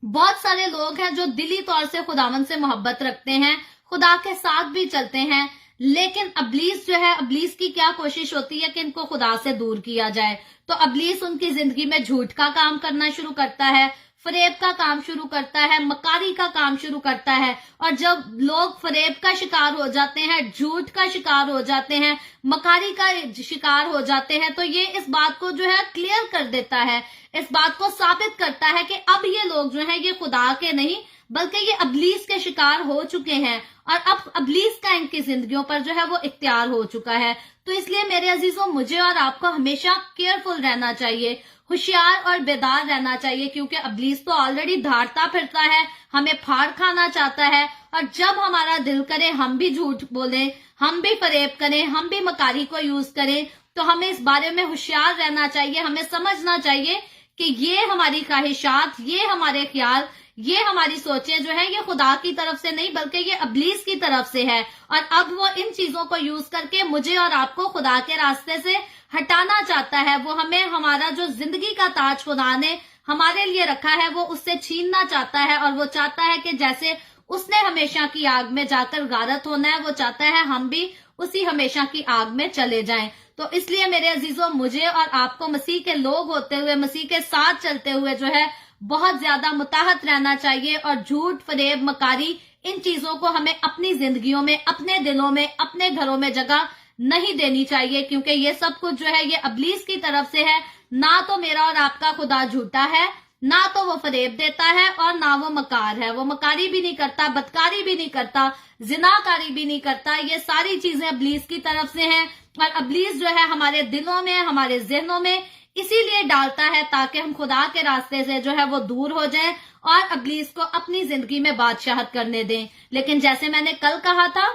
बहुत सारे लोग हैं जो दिली तौर से खुदावन से मोहब्बत रखते हैं, खुदा के साथ भी चलते हैं, लेकिन अब्लीस जो है, अब्लीस की क्या कोशिश होती है कि इनको खुदा से दूर किया जाए। तो अब्लीस उनकी जिंदगी में झूठ का काम करना शुरू करता है, फरेब का काम शुरू करता है, मकारी का काम शुरू करता है। और जब लोग फरेब का शिकार हो जाते हैं, झूठ का शिकार हो जाते हैं, मकारी का शिकार हो जाते हैं, तो ये इस बात को जो है क्लियर कर देता है, इस बात को साबित करता है कि अब ये लोग जो है ये खुदा के नहीं बल्कि ये अब्लीस के शिकार हो चुके हैं और अब अब्लीस का इनकी जिंदगियों पर जो है वो इख्तियार हो चुका है। तो इसलिए मेरे अजीजों, मुझे और आपको हमेशा केयरफुल रहना चाहिए, होशियार और बेदार रहना चाहिए, क्योंकि अब्लीस तो ऑलरेडी धारता फिरता है, हमें फाड़ खाना चाहता है। और जब हमारा दिल करे हम भी झूठ बोलें, हम भी फरेब करें, हम भी मकारी को यूज करें, तो हमें इस बारे में होशियार रहना चाहिए। हमें समझना चाहिए कि ये हमारी ख्वाहिशात, ये हमारे ख्याल, ये हमारी सोचें जो है ये खुदा की तरफ से नहीं बल्कि ये अब्लीस की तरफ से है। और अब वो इन चीजों को यूज करके मुझे और आपको खुदा के रास्ते से हटाना चाहता है। वो हमें हमारा जो जिंदगी का ताज खुदा ने हमारे लिए रखा है वो उससे छीनना चाहता है। और वो चाहता है कि जैसे उसने हमेशा की आग में जाकर गारत होना है, वो चाहता है हम भी उसी हमेशा की आग में चले जाएं। तो इसलिए मेरे अजीजों, मुझे और आपको मसीह के लोग होते हुए, मसीह के साथ चलते हुए जो है बहुत ज्यादा मुताहत रहना चाहिए। और झूठ, फरेब, मकारी, इन चीजों को हमें अपनी जिंदगियों में, अपने दिलों में, अपने घरों में जगह नहीं देनी चाहिए, क्योंकि ये सब कुछ जो है ये अब्लीस की तरफ से है। ना तो मेरा और आपका खुदा झूठा है, ना तो वो फरेब देता है, और ना वो मकार है। वो मकारी भी नहीं करता, बदकारी भी नहीं करता, जिनाकारी भी नहीं करता। ये सारी चीजें अब्लीस की तरफ से हैं। और अब्लीस जो है हमारे दिलों में, हमारे जहनों में इसीलिए डालता है ताकि हम खुदा के रास्ते से जो है वो दूर हो जाएं और अब्लीस को अपनी जिंदगी में बादशाहत करने दें। लेकिन जैसे मैंने कल कहा था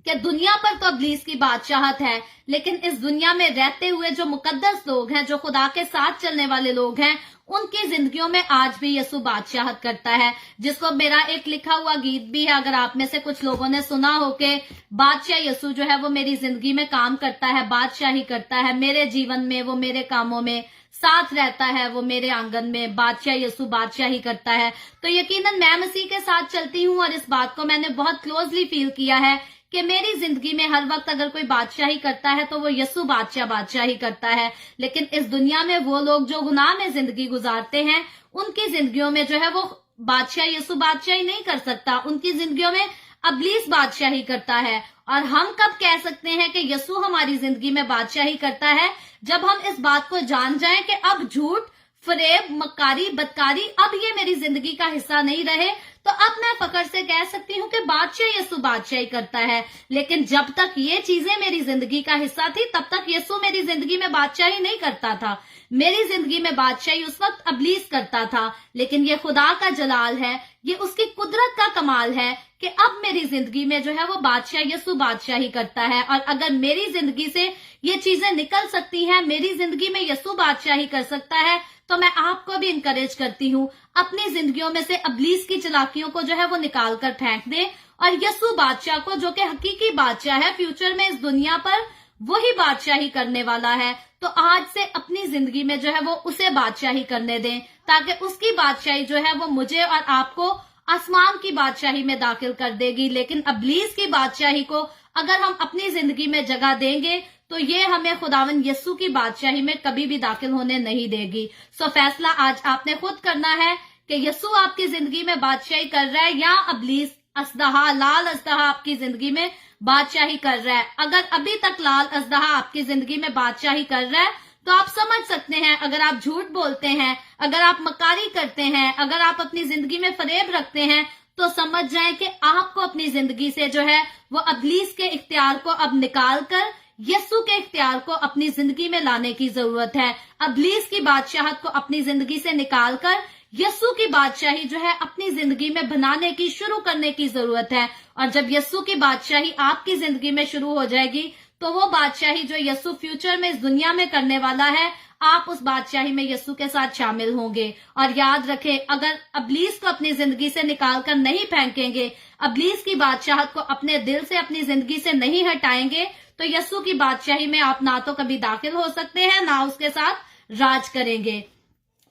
कि दुनिया पर तो अब्लीस की बादशाहत है, लेकिन इस दुनिया में रहते हुए जो मुकद्दस लोग हैं, जो खुदा के साथ चलने वाले लोग हैं, उनकी जिंदगियों में आज भी यीशु बादशाहत करता है। जिसको मेरा एक लिखा हुआ गीत भी है, अगर आप में से कुछ लोगों ने सुना हो कि बादशाह यीशु जो है वो मेरी जिंदगी में काम करता है, बादशाही करता है मेरे जीवन में, वो मेरे कामों में साथ रहता है, वो मेरे आंगन में बादशाह यीशु बादशाही करता है। तो यकीनन मैं मसीह के साथ चलती हूँ और इस बात को मैंने बहुत क्लोजली फील किया है कि मेरी जिंदगी में हर वक्त अगर कोई बादशाही करता है तो वो यीशु बादशाही करता है। लेकिन इस दुनिया में वो लोग जो गुनाह में जिंदगी गुजारते हैं, उनकी जिंदगियों में जो है वो बादशाह यीशु बादशाही नहीं कर सकता, उनकी जिंदगियों में अब्लीस बादशाही करता है। और हम कब कह सकते हैं कि यीशु हमारी जिंदगी में बादशाही करता है? जब हम इस बात को जान जाएं कि अब झूठ, फरेब, मक्कारी, बदकारी अब ये मेरी जिंदगी का हिस्सा नहीं रहे, तो अब मैं फख्र से कह सकती हूँ कि बादशाह यीशु बादशाही करता है। लेकिन जब तक ये चीजें मेरी जिंदगी का हिस्सा थी, तब तक यीशु मेरी जिंदगी में बादशाही नहीं करता था। मेरी जिंदगी में बादशाही उस वक्त अब्लीस करता था। लेकिन ये खुदा का जलाल है, ये उसकी कुदरत का कमाल है कि अब मेरी जिंदगी में जो है वो बादशाह यीशु बादशाही करता है। और अगर मेरी जिंदगी से ये चीजें निकल सकती हैं, मेरी जिंदगी में यीशु बादशाही कर सकता है, तो मैं आपको भी इंकरेज करती हूँ अपनी जिंदगियों में से अब्लीस की चालाकियों को जो है वो निकाल कर फेंक दे और यीशु बादशाह को, जो कि हकीकी बादशाह है, फ्यूचर में इस दुनिया पर वही बादशाही करने वाला है, तो आज से अपनी जिंदगी में जो है वो उसे बादशाही करने दें, ताकि उसकी बादशाही जो है वो मुझे और आपको आसमान की बादशाही में दाखिल कर देगी। लेकिन अब्लीस की बादशाही को अगर हम अपनी जिंदगी में जगह देंगे तो ये हमें खुदावन यीशु की बादशाही में कभी भी दाखिल होने नहीं देगी। सो फैसला आज आपने खुद करना है कि यीशु आपकी जिंदगी में बादशाही कर रहा है या अब्लीस असदहा, लाल असदहा आपकी जिंदगी में बादशाही कर रहा है। अगर अभी तक लाल असदहा आपकी जिंदगी में बादशाही कर रहा है तो आप समझ सकते हैं, अगर आप झूठ बोलते हैं, अगर आप मकारी करते हैं, अगर आप अपनी जिंदगी में फरेब रखते हैं, तो समझ जाएं कि आपको अपनी जिंदगी से जो है वो अब्लीस के इख्तियार को अब निकाल कर यीशु के इख्तियार को अपनी जिंदगी में लाने की जरूरत है। अब्लीस की बादशाहत को अपनी जिंदगी से निकाल कर यीशु की बादशाही जो है अपनी जिंदगी में बनाने की, शुरू करने की जरूरत है। और जब यीशु की बादशाही आपकी जिंदगी में शुरू हो जाएगी تو وہ بادشاہی جو یسوع فیوچر میں اس دنیا میں کرنے والا ہے، آپ اس بادشاہی میں یسوع کے ساتھ شامل ہوں گے۔ اور یاد رکھیں، اگر ابلیس کو اپنی زندگی سے نکال کر نہیں پھینکیں گے، ابلیس کی بادشاہت کو اپنے دل سے اپنی زندگی سے نہیں ہٹائیں گے، تو یسوع کی بادشاہی میں آپ نہ تو کبھی داخل ہو سکتے ہیں، نہ اس کے ساتھ راج کریں گے۔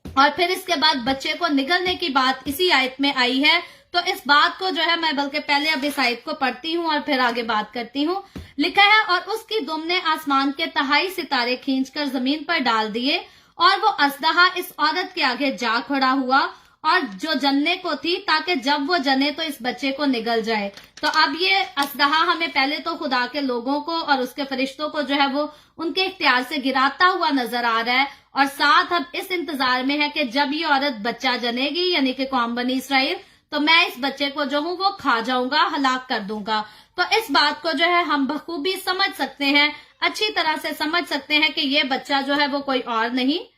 اور پھر اس کے بعد بچے کو نگلنے کی بات اسی آیت میں آئی ہے، تو اس بات کو جو ہے میں بلکہ پہلے اب اس آیت کو پڑھتی ہوں اور پھر آگے بات کرتی ہوں۔ لکھا ہے، اور اس کی دم نے آسمان کے تہائی ستارے کھینچ کر زمین پر ڈال دیے، اور وہ اژدہا اس عورت کے آگے جا کھڑا ہوا اور جو جننے کو تھی، تاکہ جب وہ جنے تو اس بچے کو نگل جائے۔ تو اب یہ اژدہا ہمیں پہلے تو خدا کے لوگوں کو اور اس کے فرشتوں کو جو ہے وہ ان کے اختیار سے گراتا ہوا نظر آ رہا ہے، اور ساتھ اب اس انتظار میں ہے کہ جب یہ عورت بچہ جنے گی، یعنی کہ قوم بنی اسرائیل، تو میں اس بچے کو جو ہوں وہ کھا جاؤں گا، ہلاک کر دوں گا۔ تو اس بات کو جو ہے ہم بخوبی سمجھ سکتے ہیں، اچھی طرح سے سمجھ سکتے ہیں کہ یہ بچہ جو ہے وہ کوئی اور نہیں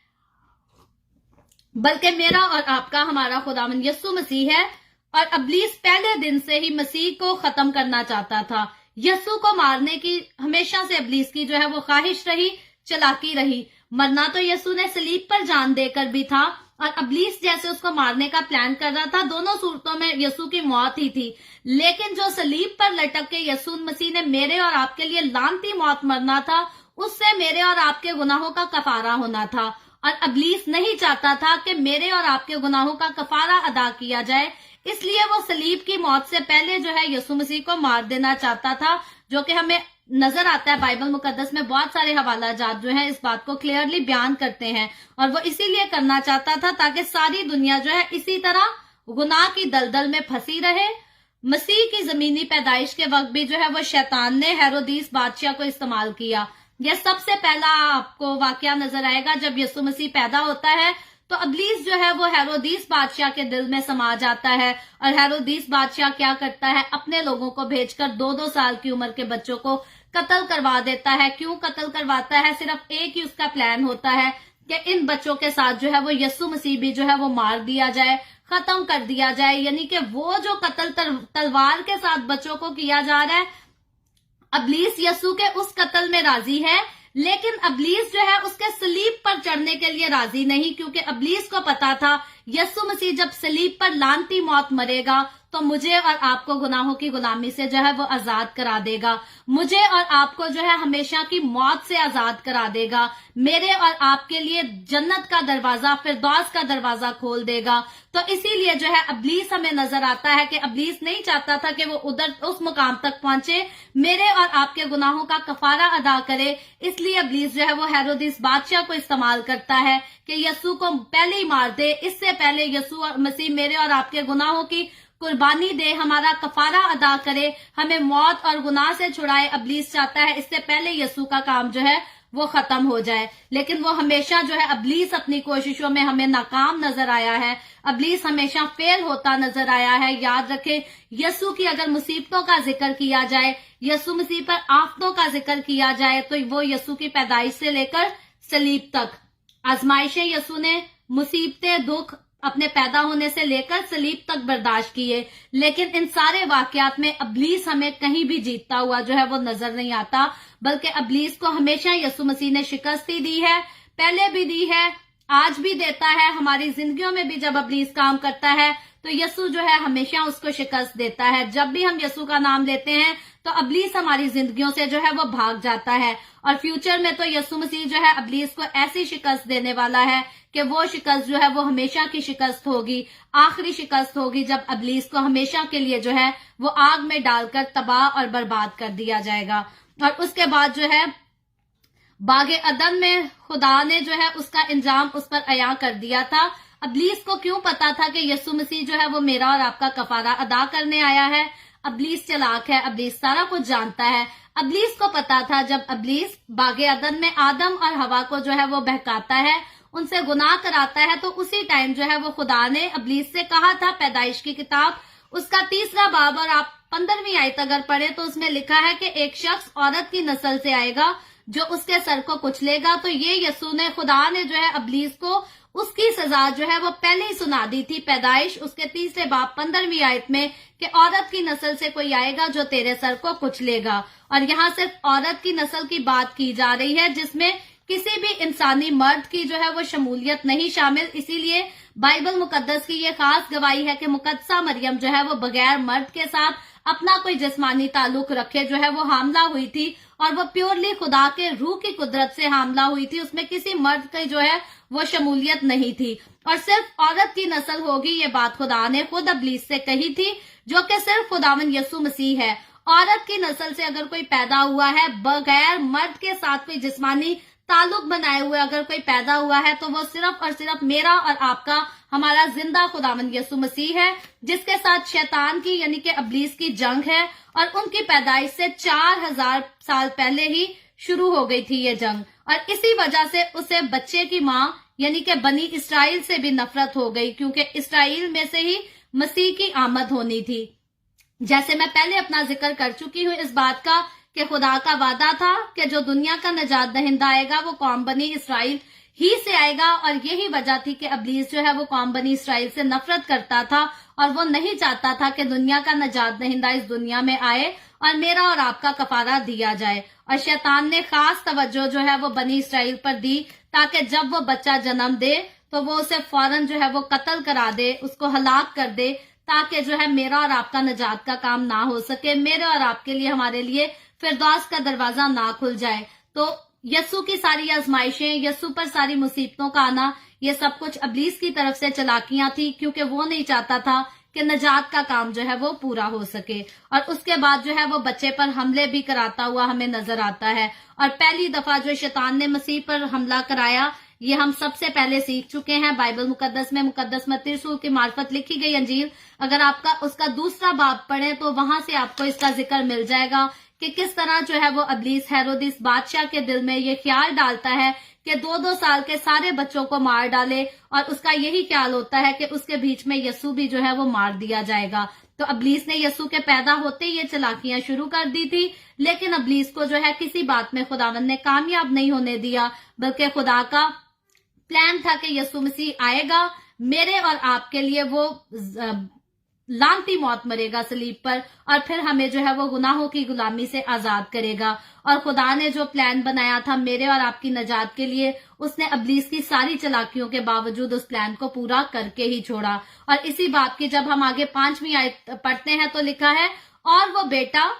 بلکہ میرا اور آپ کا ہمارا خداوند یسوع مسیح ہے۔ اور ابلیس پہلے دن سے ہی مسیح کو ختم کرنا چاہتا تھا۔ یسوع کو مارنے کی ہمیشہ سے ابلیس کی جو ہے وہ خواہش رہی، چلاکی رہی۔ مرنا تو یسوع نے صلیب پر جان دے کر بھی تھا، اور ابلیس جیسے اس کو مارنے کا پلان کر رہا تھا، دونوں صورتوں میں یسوع کی موت ہی تھی۔ لیکن جو صلیب پر لٹک کے یسوع مسیح نے میرے اور آپ کے لیے لعنتی موت مرنا تھا، اس سے میرے اور آپ کے گناہوں کا کفارہ ہونا تھا، اور ابلیس نہیں چاہتا تھا کہ میرے اور آپ کے گناہوں کا کفارہ ادا کیا جائے، اس لیے وہ صلیب کی موت سے پہلے جو ہے یسوع مسیح کو مار دینا چاہتا تھا، جو کہ ہمیں نظر آتا ہے بائبل مقدس میں بہت سارے حوالہ جات جو ہیں اس بات کو کلیئرلی بیان کرتے ہیں، اور وہ اسی لیے کرنا چاہتا تھا تاکہ ساری دنیا جو ہے اسی طرح گناہ کی دلدل میں پھنسی رہے۔ مسیح کی زمینی پیدائش کے وقت بھی جو ہے وہ شیطان نے ہیرودیس بادشاہ کو استعمال کیا۔ یہ سب سے پہلا آپ کو واقعہ نظر آئے گا جب یسوع مسیح پیدا ہوتا ہے، تو ابلیس جو ہے وہ ہیرودیس بادشاہ کے دل میں سما جاتا ہے، اور ہیرودیس بادشاہ کیا کرتا ہے، اپنے لوگوں کو بھیج کر 2 سال کی عمر کے بچوں کو قتل کروا دیتا ہے۔ کیوں قتل کرواتا ہے؟ صرف ایک ہی اس کا پلان ہوتا ہے کہ ان بچوں کے ساتھ جو ہے وہ یسوع مسیح بھی جو ہے وہ مار دیا جائے، ختم کر دیا جائے، یعنی کہ وہ جو قتل تلوار کے ساتھ بچوں کو کیا جا رہا ہے، ابلیس یسوع کے اس قتل میں راضی ہے، لیکن ابلیس جو ہے اس کے صلیب پر چڑھنے کے لیے راضی نہیں، کیونکہ ابلیس کو پتا تھا یسوع مسیح جب صلیب پر لعنتی موت مرے گا تو مجھے اور آپ کو گناہوں کی غلامی سے جو ہے وہ آزاد کرا دے گا، مجھے اور آپ کو جو ہے ہمیشہ کی موت سے آزاد کرا دے گا، میرے اور آپ کے لیے جنت کا دروازہ، فردوس کا دروازہ کھول دے گا۔ تو اسی لیے جو ہے ابلیس ہمیں نظر آتا ہے کہ ابلیس نہیں چاہتا تھا کہ وہ ادھر اس مقام تک پہنچے، میرے اور آپ کے گناہوں کا کفارہ ادا کرے، اس لیے ابلیس جو ہے وہ ہیرودیس بادشاہ کو استعمال کرتا ہے کہ یسوع کو پہلے ہی مار دے، اس سے پہلے یسوع مسیح میرے اور آپ کے گناہوں کی قربانی دے، ہمارا کفارہ ادا کرے، ہمیں موت اور گناہ سے چھڑائے۔ ابلیس چاہتا ہے اس سے پہلے یسوع کا کام جو ہے وہ ختم ہو جائے، لیکن وہ ہمیشہ جو ہے ابلیس اپنی کوششوں میں ہمیں ناکام نظر آیا ہے، ابلیس ہمیشہ فیل ہوتا نظر آیا ہے۔ یاد رکھیں، یسوع کی اگر مصیبتوں کا ذکر کیا جائے، یسوع مسیح پر آفتوں کا ذکر کیا جائے، تو وہ یسوع کی پیدائش سے لے کر صلیب تک آزمائشیں یسوع نے، مصیبتیں، دکھ اپنے پیدا ہونے سے لے کر صلیب تک برداشت کیے، لیکن ان سارے واقعات میں ابلیس ہمیں کہیں بھی جیتتا ہوا جو ہے وہ نظر نہیں آتا، بلکہ ابلیس کو ہمیشہ یسوع مسیح نے شکست ہی دی ہے، پہلے بھی دی ہے، آج بھی دیتا ہے۔ ہماری زندگیوں میں بھی جب ابلیس کام کرتا ہے تو یسوع جو ہے ہمیشہ اس کو شکست دیتا ہے۔ جب بھی ہم یسوع کا نام لیتے ہیں تو ابلیس ہماری زندگیوں سے جو ہے وہ بھاگ جاتا ہے، اور فیوچر میں تو یسوع مسیح جو ہے ابلیس کو ایسی شکست دینے والا ہے کہ وہ شکست جو ہے وہ ہمیشہ کی شکست ہوگی، آخری شکست ہوگی، جب ابلیس کو ہمیشہ کے لیے جو ہے وہ آگ میں ڈال کر تباہ اور برباد کر دیا جائے گا۔ اور اس کے بعد جو ہے باغ عدن میں خدا نے جو ہے اس کا انجام اس پر عیاں کر دیا تھا۔ ابلیس کو کیوں پتا تھا کہ یسوع مسیح جو ہے وہ میرا اور آپ کا کفارہ ادا کرنے آیا ہے؟ ابلیس چلاک ہے، ابلیس سارا کچھ جانتا ہے۔ ابلیس کو پتا تھا جب ابلیس باغ عدن میں آدم اور حوا کو جو ہے وہ بہکاتا ہے، ان سے گناہ کراتا ہے، تو اسی ٹائم جو ہے وہ خدا نے ابلیس سے کہا تھا، پیدائش کی کتاب اس کا 3 باب اور آپ 15ویں آیت اگر پڑھیں تو اس میں لکھا ہے کہ ایک شخص عورت کی نسل سے آئے گا جو اس کے سر کو کچلے گا۔ تو یہ یسوع نے، خدا نے جو ہے ابلیس کو उसकी सजा जो है वो पहले ही सुना दी थी पैदाइश उसके 3 बाब 15वीं आयत में कि औरत की नस्ल से कोई आएगा जो तेरे सर को कुचलेगा। और यहाँ सिर्फ औरत की नस्ल की बात की जा रही है जिसमें किसी भी इंसानी मर्द की जो है वो शमूलियत नहीं शामिल। इसीलिए बाइबल मुकद्दस की ये खास गवाही है कि मुकद्दसा मरियम जो है वो बगैर मर्द के साथ अपना कोई जिस्मानी ताल्लुक रखे जो है वो हामला हुई थी, और वो प्योरली खुदा के रूह की कुदरत से हामला हुई थी। उसमें किसी मर्द की जो है वो शमूलियत नहीं थी, और सिर्फ औरत की नस्ल होगी ये बात खुदा ने खुद इब्लीस से कही थी, जो कि सिर्फ खुदावंद यीशु मसीह है। औरत की नस्ल से अगर कोई पैदा हुआ है बगैर मर्द के साथ कोई जिस्मानी ताल्लुक बनाए हुए अगर कोई पैदा हुआ है तो वो सिर्फ और सिर्फ मेरा और आपका हमारा जिंदा खुदावंद यीशु मसीह है, जिसके साथ शैतान की यानी कि इब्लीस की जंग है। और उनकी पैदाइश से 4000 साल पहले ही शुरू हो गई थी ये जंग, और इसी वजह से उसे बच्चे की माँ यानी कि बनी इसराइल से भी नफरत हो गई, क्योंकि इसराइल में से ही मसीह की आमद होनी थी। जैसे मैं पहले अपना जिक्र कर चुकी हूँ इस बात का कि खुदा का वादा था कि जो दुनिया का निजात दहिंदा आएगा वो कौम बनी इसराइल ही से आएगा, और यही वजह थी कि इब्लीस जो है वो कौम बनी इसराइल से नफरत करता था और वो नहीं चाहता था कि दुनिया का निजात दहिंदा इस दुनिया में आए और मेरा और आपका कफारा दिया जाए। और शैतान ने खास तवज्जो जो है वो बनी इसराइल पर दी ताकि जब वो बच्चा जन्म दे तो वो उसे फौरन जो है वो कत्ल करा दे, उसको हलाक कर दे, ताकि जो है मेरा और आपका निजात का काम ना हो सके, मेरे और आपके लिए हमारे लिए फिरदौस का दरवाजा ना खुल जाए। तो यस्सु की सारी आजमाइशें, यस्सु पर सारी मुसीबतों का आना, ये सब कुछ इब्लीस की तरफ से चालाकियां थी, क्योंकि वो नहीं चाहता था कि निजात का काम जो है वो पूरा हो सके। और उसके बाद जो है वो बच्चे पर हमले भी कराता हुआ हमें नजर आता है। और पहली दफा जो शैतान ने मसीह पर हमला कराया ये हम सबसे पहले सीख चुके हैं बाइबल मुकद्दस में, मुकद्दस मत्ती रसूल की मार्फत लिखी गई अंजील, अगर आपका उसका 2 बाब पढ़े तो वहां से आपको इसका जिक्र मिल जाएगा कि किस तरह जो है वो इब्लीस हेरोदिस बादशाह के दिल में ये ख्याल डालता है कि 2-2 साल के सारे बच्चों को मार डाले, और उसका यही ख्याल होता है कि उसके बीच में यस्सु भी जो है वो मार दिया जाएगा। तो इब्लीस ने यस्सु के पैदा होते ही ये चालाकियां शुरू कर दी थी, लेकिन इब्लीस को जो है किसी बात में खुदावंद ने कामयाब नहीं होने दिया, बल्कि खुदा का प्लान था कि यीशु मसीह आएगा, मेरे और आपके लिए वो लानती मौत मरेगा सलीब पर, और फिर हमें जो है वो गुनाहों की गुलामी से आजाद करेगा। और खुदा ने जो प्लान बनाया था मेरे और आपकी नजात के लिए, उसने इब्लीस की सारी चालाकियों के बावजूद उस प्लान को पूरा करके ही छोड़ा। और इसी बात की जब हम आगे 5वीं आयत पढ़ते हैं तो लिखा है, और वो बेटा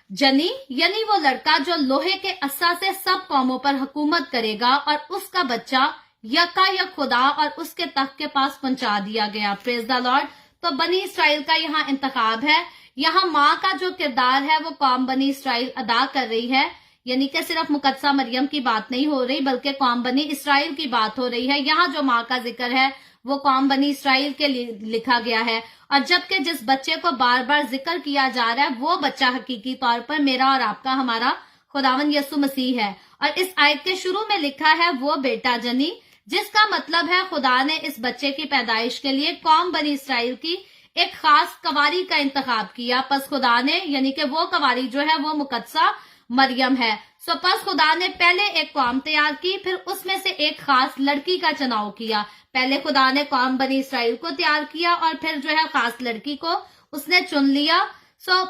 जनी यानी वो लड़का जो लोहे के अस्सा से सब कौमों पर हुकूमत करेगा, और उसका बच्चा यकायक खुदा और उसके तख्त के पास पहुंचा दिया गया। Praise the Lord. तो बनी इसराइल का यहाँ इंतखाब है। यहाँ माँ का जो किरदार है वो कौम बनी इसराइल अदा कर रही है, यानी कि सिर्फ मुकद्दसा मरियम की बात नहीं हो रही बल्कि कौम बनी इसराइल की बात हो रही है। यहाँ जो माँ का जिक्र है वो कौम बनी इसराइल के लिए लिखा गया है, और जबकि जिस बच्चे को बार बार जिक्र किया जा रहा है वो बच्चा हकीकी तौर पर मेरा और आपका हमारा खुदावंद यीशु मसीह है। और इस आयत के शुरू में लिखा है वो बेटा जनी, जिसका मतलब है खुदा ने इस बच्चे की पैदाइश के लिए कौम बनी इसराइल की एक खास कवारी का इंतखाब किया। पस खुदा ने यानी कि वो कवारी जो है वो मुकद्दसा मरियम है। सो पस खुदा ने पहले एक कौम तैयार की, फिर उसमें से एक खास लड़की का चुनाव किया। पहले खुदा ने कौम बनी इसराइल को तैयार किया और फिर जो है खास लड़की को उसने चुन लिया। सो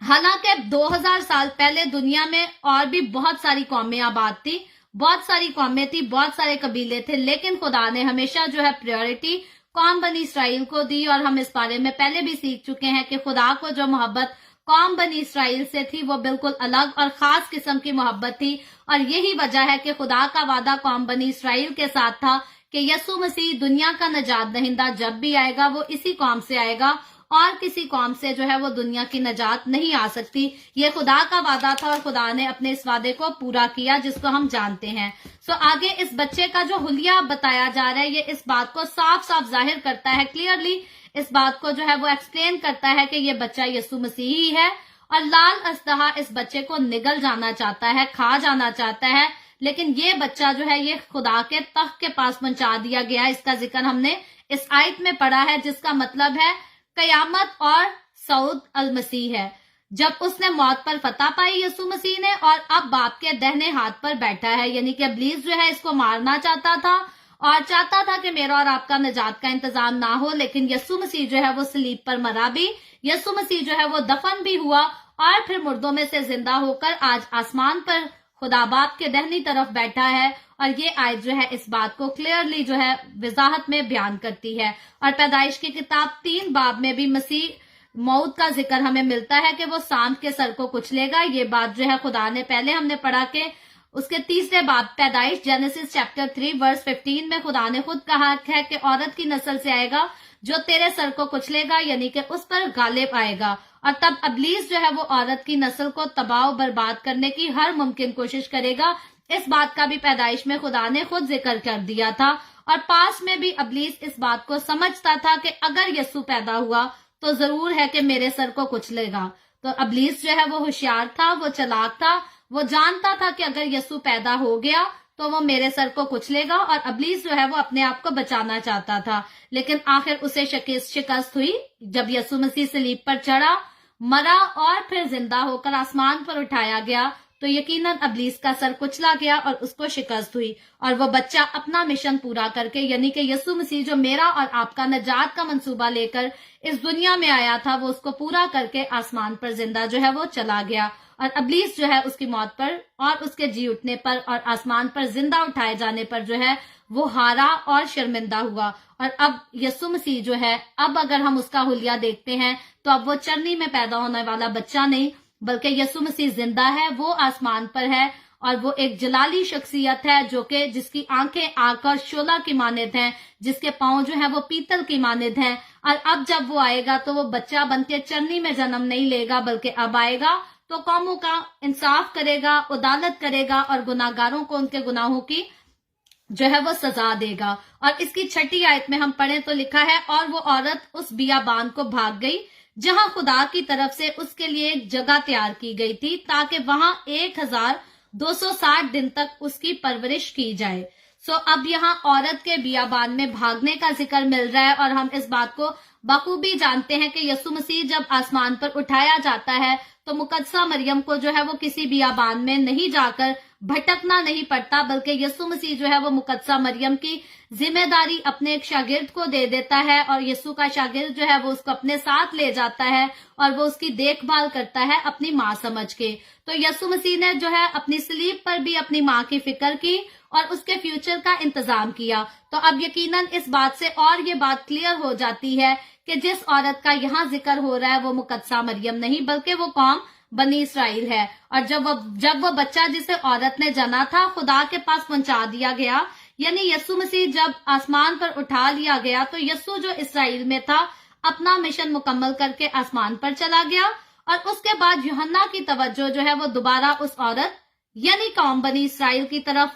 हालांकि 2000 साल पहले दुनिया में और भी बहुत सारी कौमें आबाद थी, बहुत सारी कौमें थी, बहुत सारे कबीले थे, लेकिन खुदा ने हमेशा जो है प्रायोरिटी कौम बनी इसराइल को दी। और हम इस बारे में पहले भी सीख चुके हैं कि खुदा को जो मोहब्बत कौम बनी इसराइल से थी वो बिल्कुल अलग और खास किस्म की मोहब्बत थी। और यही वजह है कि खुदा का वादा कौम बनी इसराइल के साथ था कि यीशु मसीह दुनिया का निजात दहिंदा जब भी आएगा वो इसी कौम से आएगा, और किसी कौम से जो है वो दुनिया की निजात नहीं आ सकती। ये खुदा का वादा था और खुदा ने अपने इस वादे को पूरा किया, जिसको हम जानते हैं। सो आगे इस बच्चे का जो हुलिया बताया जा रहा है ये इस बात को साफ साफ जाहिर करता है, क्लियरली इस बात को जो है वो एक्सप्लेन करता है कि ये बच्चा यीशु मसीह ही है। और लाल अजदहा इस बच्चे को निगल जाना चाहता है, खा जाना चाहता है, लेकिन ये बच्चा जो है ये खुदा के तख्त के पास पहुंचा दिया गया। इसका जिक्र हमने इस आयत में पढ़ा है, जिसका मतलब है कयामत और सऊद अल मसीह है। जब उसने मौत पर फतह पाई यीशु मसीह ने, और अब बाप के दाहिने हाथ पर बैठा है, यानी कि इब्लीस जो है इसको मारना चाहता था اور چاہتا تھا کہ میرا اور آپ کا نجات کا انتظام نہ ہو، لیکن یسوع مسیح جو ہے وہ صلیب پر مرا بھی، یسوع مسیح جو ہے وہ دفن بھی ہوا اور پھر مردوں میں سے زندہ ہو کر آج آسمان پر خدا باپ کے دہنی طرف بیٹھا ہے۔ اور یہ آیت جو ہے اس بات کو کلیئرلی جو ہے وضاحت میں بیان کرتی ہے۔ اور پیدائش کی کتاب 3 باب میں بھی مسیح موت کا ذکر ہمیں ملتا ہے کہ وہ سانپ کے سر کو کچلے گا۔ یہ بات جو ہے خدا نے پہلے ہم نے پڑھا کہ اس کے 3 باب پیدائش جینیسس چیپٹر 3 ورس 15 میں خدا نے خود کہا ہے کہ عورت کی نسل سے آئے گا جو تیرے سر کو کچلے گا، یعنی کہ اس پر غالب آئے گا۔ اور تب ابلیس جو ہے وہ عورت کی نسل کو تباہ و برباد کرنے کی ہر ممکن کوشش کرے گا۔ اس بات کا بھی پیدائش میں خدا نے خود ذکر کر دیا تھا، اور پاس میں بھی ابلیس اس بات کو سمجھتا تھا کہ اگر یسوع پیدا ہوا تو ضرور ہے کہ میرے سر کو کچلے گا۔ تو ابلیس جو ہے وہ ہوشیار تھا، وہ چلاک تھا، وہ جانتا تھا کہ اگر یسوع پیدا ہو گیا تو وہ میرے سر کو کچلے گا، اور ابلیس جو ہے وہ اپنے آپ کو بچانا چاہتا تھا۔ لیکن آخر اسے شکست ہوئی جب یسوع مسیح صلیب پر چڑھا، مرا اور پھر زندہ ہو کر آسمان پر اٹھایا گیا، تو یقیناً ابلیس کا سر کچلا گیا اور اس کو شکست ہوئی، اور وہ بچہ اپنا مشن پورا کر کے، یعنی کہ یسوع مسیح جو میرا اور آپ کا نجات کا منصوبہ لے کر اس دنیا میں آیا تھا، وہ اس کو پورا کر کے آسمان پر زندہ جو ہے وہ چلا گیا۔ اور ابلیس جو ہے اس کی موت پر اور اس کے جی اٹھنے پر اور آسمان پر زندہ اٹھائے جانے پر جو ہے وہ ہارا اور شرمندہ ہوا۔ اور اب یسوع مسیح جو ہے، اب اگر ہم اس کا حلیہ دیکھتے ہیں تو اب وہ چرنی میں پیدا ہونے والا بچہ نہیں، بلکہ یسوع مسیح زندہ ہے، وہ آسمان پر ہے، اور وہ ایک جلالی شخصیت ہے جو کہ جس کی آنکھیں آگ اور شعلہ کی مانند ہیں، جس کے پاؤں جو ہیں وہ پیتل کی مانند ہیں۔ اور اب جب وہ آئے گا تو وہ بچہ بن کے چرنی میں جنم نہیں لے گا، بلکہ اب آئے گا تو قوموں کا انصاف کرے گا، عدالت کرے گا، اور گناہگاروں کو ان کے گناہوں کی جو ہے وہ سزا دے گا۔ اور اس کی 6 آیت میں ہم پڑھیں تو لکھا ہے، اور وہ عورت اس بیابان کو بھاگ گئی جہاں خدا کی طرف سے اس کے لیے ایک جگہ تیار کی گئی تھی، تاکہ وہاں 1260 دن تک اس کی پرورش کی جائے۔ اب یہاں عورت کے بیابان میں بھاگنے کا ذکر مل رہا ہے، اور ہم اس بات کو بخوبی جانتے ہیں کہ یسوع مسیح جب آسمان پر اٹھایا جاتا ہے تو مقدسہ مریم کو جو ہے وہ کسی بیابان میں نہیں جا کر بھٹکنا نہیں پڑتا، بلکہ یسوع مسیح جو ہے وہ مقدسہ مریم کی ذمہ داری اپنے ایک شاگرد کو دے دیتا ہے، اور یسوع کا شاگرد جو ہے وہ اس کو اپنے ساتھ لے جاتا ہے اور وہ اس کی دیکھ بھال کرتا ہے اپنی ماں سمجھ کے۔ تو یسوع مسیح نے جو ہے اپنی صلیب پر بھی اپنی ماں کی فکر کی اور اس کے فیوچر کا انتظام کیا۔ تو اب یقیناً اس بات سے اور یہ بات کلیئر ہو جاتی ہے کہ جس عورت کا یہاں ذکر ہو رہا ہے وہ مقدسہ مریم نہیں، بلکہ وہ قوم بنی اسرائیل ہے۔ اور جب وہ بچہ جسے عورت نے جنا تھا خدا کے پاس پہنچا دیا گیا، یعنی یسوع مسیح جب آسمان پر اٹھا لیا گیا، تو یسوع جو اسرائیل میں تھا اپنا مشن مکمل کر کے آسمان پر چلا گیا، اور اس کے بعد یوحنا کی توجہ جو ہے وہ دوبارہ اس عورت یعنی قوم بنی اسرائیل کی طرف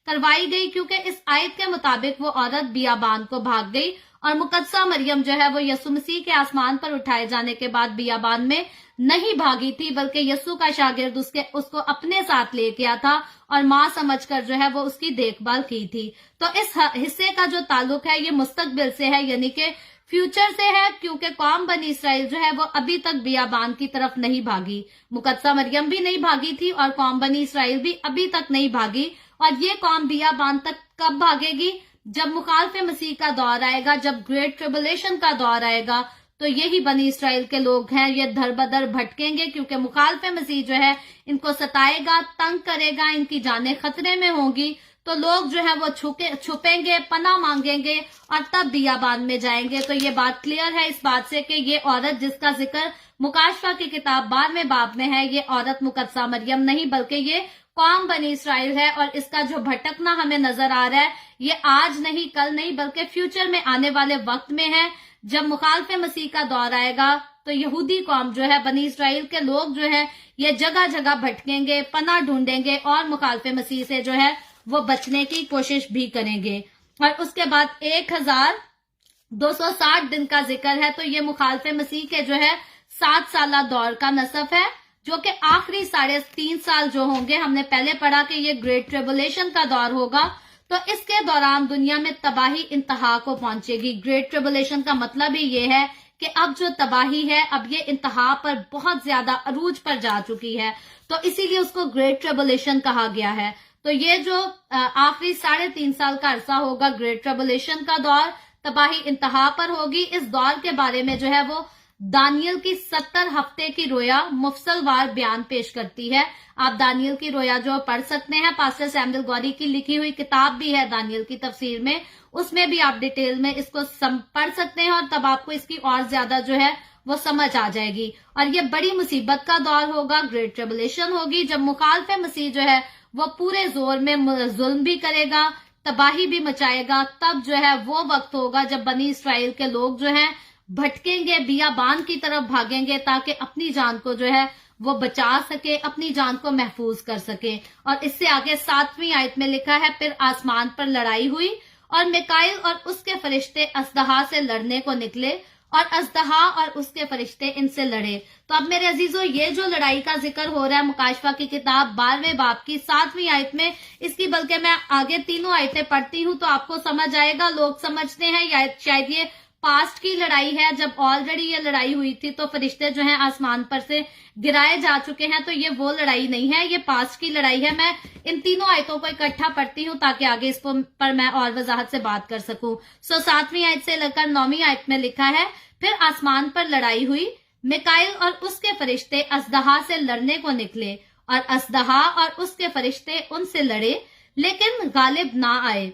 کروائی گئی، کیونکہ اس آیت کے مطابق وہ عورت بیابان کو بھاگ گئی، اور مقدسہ مریم جو ہے وہ یسوع مسیح کے آسمان پر اٹھائے جانے کے بعد بیابان میں نہیں بھاگی تھی، بلکہ یسوع کا شاگرد اس کو اپنے ساتھ لے گیا تھا اور ماں سمجھ کر جو ہے وہ اس کی دیکھ بھال کی تھی۔ تو اس حصے کا جو تعلق ہے یہ مستقبل سے ہے، یعنی کہ فیوچر سے ہے، کیونکہ قوم بنی اسرائیل جو ہے وہ ابھی تک بیابان کی طرف نہیں بھاگی، مقدسہ مریم بھی نہیں بھاگی تھی اور قوم بنی اسرائیل بھی ابھی تک نہیں بھاگی۔ اور یہ قوم بیابان تک کب بھاگے گی؟ جب مخالف مسیح کا دور آئے گا، جب گریٹ ٹریبولیشن کا دور آئے گا، تو یہی بنی اسرائیل کے لوگ ہیں، یہ دھر بدر بھٹکیں گے، کیونکہ مخالف مسیح جو ہے ان کو ستائے گا، تنگ کرے گا، ان کی جانیں خطرے میں ہوں گی، تو لوگ جو ہے وہ چھپیں گے، پناہ مانگیں گے اور تب بیابان میں جائیں گے۔ تو یہ بات کلیئر ہے اس بات سے کہ یہ عورت جس کا ذکر مکاشفہ کی کتاب 12ویں باب میں ہے، یہ عورت مقدسہ مریم نہیں، بلکہ یہ قوم بنی اسرائیل ہے، اور اس کا جو بھٹکنا ہمیں نظر آ رہا ہے یہ آج نہیں، کل نہیں، بلکہ فیوچر میں آنے والے وقت میں ہے، جب مخالف مسیح کا دور آئے گا تو یہودی قوم جو ہے، بنی اسرائیل کے لوگ جو ہے یہ جگہ جگہ بھٹکیں گے، پناہ ڈھونڈیں گے اور مخالف مسیح سے جو ہے وہ بچنے کی کوشش بھی کریں گے۔ اور اس کے بعد 1260 دن کا ذکر ہے، تو یہ مخالف مسیح کے جو ہے 7 سالہ دور کا نصف ہے، جو کہ آخری 3.5 سال جو ہوں گے، ہم نے پہلے پڑھا کہ یہ گریٹ ٹریبولیشن کا دور ہوگا، تو اس کے دوران دنیا میں تباہی انتہا کو پہنچے گی۔ گریٹ ٹریبولیشن کا مطلب ہی یہ ہے کہ اب جو تباہی ہے اب یہ انتہا پر بہت زیادہ عروج پر جا چکی ہے، تو اسی لیے اس کو گریٹ ٹریبولیشن کہا گیا ہے۔ तो ये जो आखिरी 3.5 साल का अरसा होगा, ग्रेट ट्रबुलेशन का दौर, तबाही इंतहा पर होगी। इस दौर के बारे में जो है वो दानियल की 70 हफ्ते की रोया मुफस्सलवार बयान पेश करती है। आप दानियल की रोया जो पढ़ सकते हैं, पास्टर सैमुअल गौरी की लिखी हुई किताब भी है दानियल की तफसीर में, उसमें भी आप डिटेल में इसको पढ़ सकते हैं और तब आपको इसकी और ज्यादा जो है वो समझ आ जाएगी। और ये बड़ी मुसीबत का दौर होगा, ग्रेट ट्रिबुलेशन होगी, जब मुखालिफ मसीह जो है वो पूरे जोर में जुल्म भी करेगा, तबाही भी मचाएगा। तब जो है वो वक्त होगा जब बनी इसराइल के लोग जो है भटकेंगे, बियाबान की तरफ भागेंगे ताकि अपनी जान को जो है वो बचा सके, अपनी जान को महफूज कर सके। और इससे आगे 7वीं आयत में लिखा है, फिर आसमान पर लड़ाई हुई और मिकाइल और उसके फरिश्ते अजदहा से लड़ने को निकले और अजदहा और उसके फरिश्ते इनसे लड़े। तो अब मेरे अजीजों, ये जो लड़ाई का जिक्र हो रहा है मुकाशफा की किताब 12वें बाब की 7वीं आयत में, इसकी बल्कि मैं आगे तीनों आयतें पढ़ती हूं तो आपको समझ आएगा। लोग समझते हैं या शायद ये पास्ट की लड़ाई है, जब ऑलरेडी ये लड़ाई हुई थी तो फरिश्ते जो हैं आसमान पर से गिराए जा चुके हैं। तो ये वो लड़ाई नहीं है, ये पास्ट की लड़ाई है। मैं इन तीनों आयतों को इकट्ठा पढ़ती हूँ ताकि आगे इस पर मैं और वजाहत से बात कर सकूं। 7वीं आयत से लेकर 9वीं आयत में लिखा है, फिर आसमान पर लड़ाई हुई, मिकाइल और उसके फरिश्ते अजदहा से लड़ने को निकले और अजदहा और उसके फरिश्ते उनसे लड़े, लेकिन गालिब ना आए।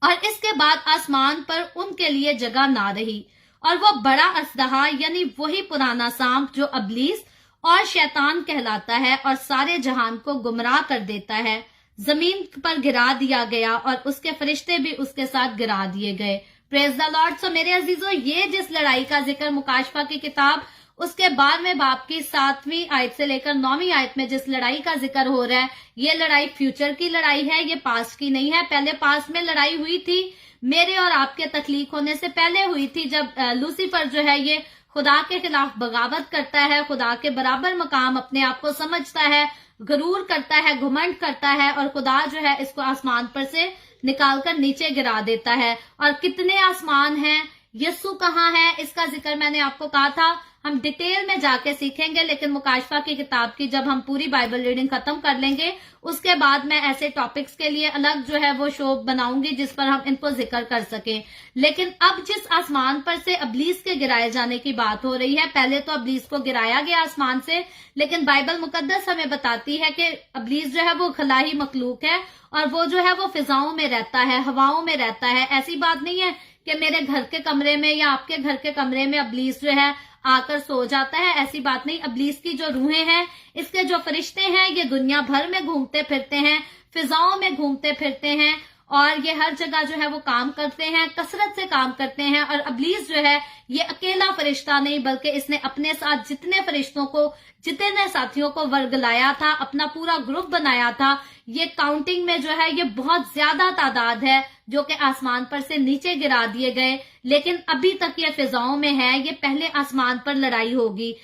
और इसके बाद आसमान पर उनके लिए जगह ना रही और वो बड़ा अजदहा यानी वही पुराना सांप जो अबलीस और शैतान कहलाता है और सारे जहान को गुमराह कर देता है, जमीन पर गिरा दिया गया और उसके फरिश्ते भी उसके साथ गिरा दिए गए। Praise the Lord. सो मेरे अजीजों, ये जिस लड़ाई का जिक्र मुकाशफा की किताब उसके 12वें बाब की 7वीं आयत से लेकर 9वीं आयत में जिस लड़ाई का जिक्र हो रहा है, ये लड़ाई फ्यूचर की लड़ाई है, ये पास्ट की नहीं है। पहले पास्ट में लड़ाई हुई थी, मेरे और आपके तख्लीक होने से पहले हुई थी, जब लूसीफर जो है ये खुदा के खिलाफ बगावत करता है, खुदा के बराबर मकाम अपने आप को समझता है, गरूर करता है, घुमंड करता है और खुदा जो है इसको आसमान पर से निकालकर नीचे गिरा देता है। और कितने आसमान हैं, यस्सु कहाँ है, इसका जिक्र मैंने आपको कहा था हम डिटेल में जाके सीखेंगे, लेकिन मुकाशफा की किताब की जब हम पूरी बाइबल रीडिंग खत्म कर लेंगे उसके बाद मैं ऐसे टॉपिक्स के लिए अलग जो है वो शो बनाऊंगी जिस पर हम इनको जिक्र कर सकें। लेकिन अब जिस आसमान पर से अबलीस के गिराए जाने की बात हो रही है, पहले तो अबलीस को गिराया गया आसमान से, लेकिन बाइबल मुकद्दस हमें बताती है कि अबलीस जो है वो खलाही मखलूक है और वो जो है वो फिजाओं में रहता है, हवाओं में रहता है। ऐसी बात नहीं है कि मेरे घर के कमरे में या आपके घर के कमरे में अबलीस जो है आकर सो जाता है, ऐसी बात नहीं। अबलीस की जो रूहें हैं, इसके जो फरिश्ते हैं, ये दुनिया भर में घूमते फिरते हैं, फिजाओं में घूमते फिरते हैं और ये हर जगह जो है वो काम करते हैं, कसरत से काम करते हैं। और अबलीस जो है ये अकेला फरिश्ता नहीं, बल्कि इसने अपने साथ जितने फरिश्तों को, जितने साथियों को वर्गलाया था, अपना पूरा ग्रुप बनाया था, ये काउंटिंग में जो है ये बहुत ज्यादा तादाद है जो कि आसमान पर से नीचे गिरा दिए गए। लेकिन अभी तक ये फिजाओं में है, ये पहले आसमान पर लड़ाई होगी,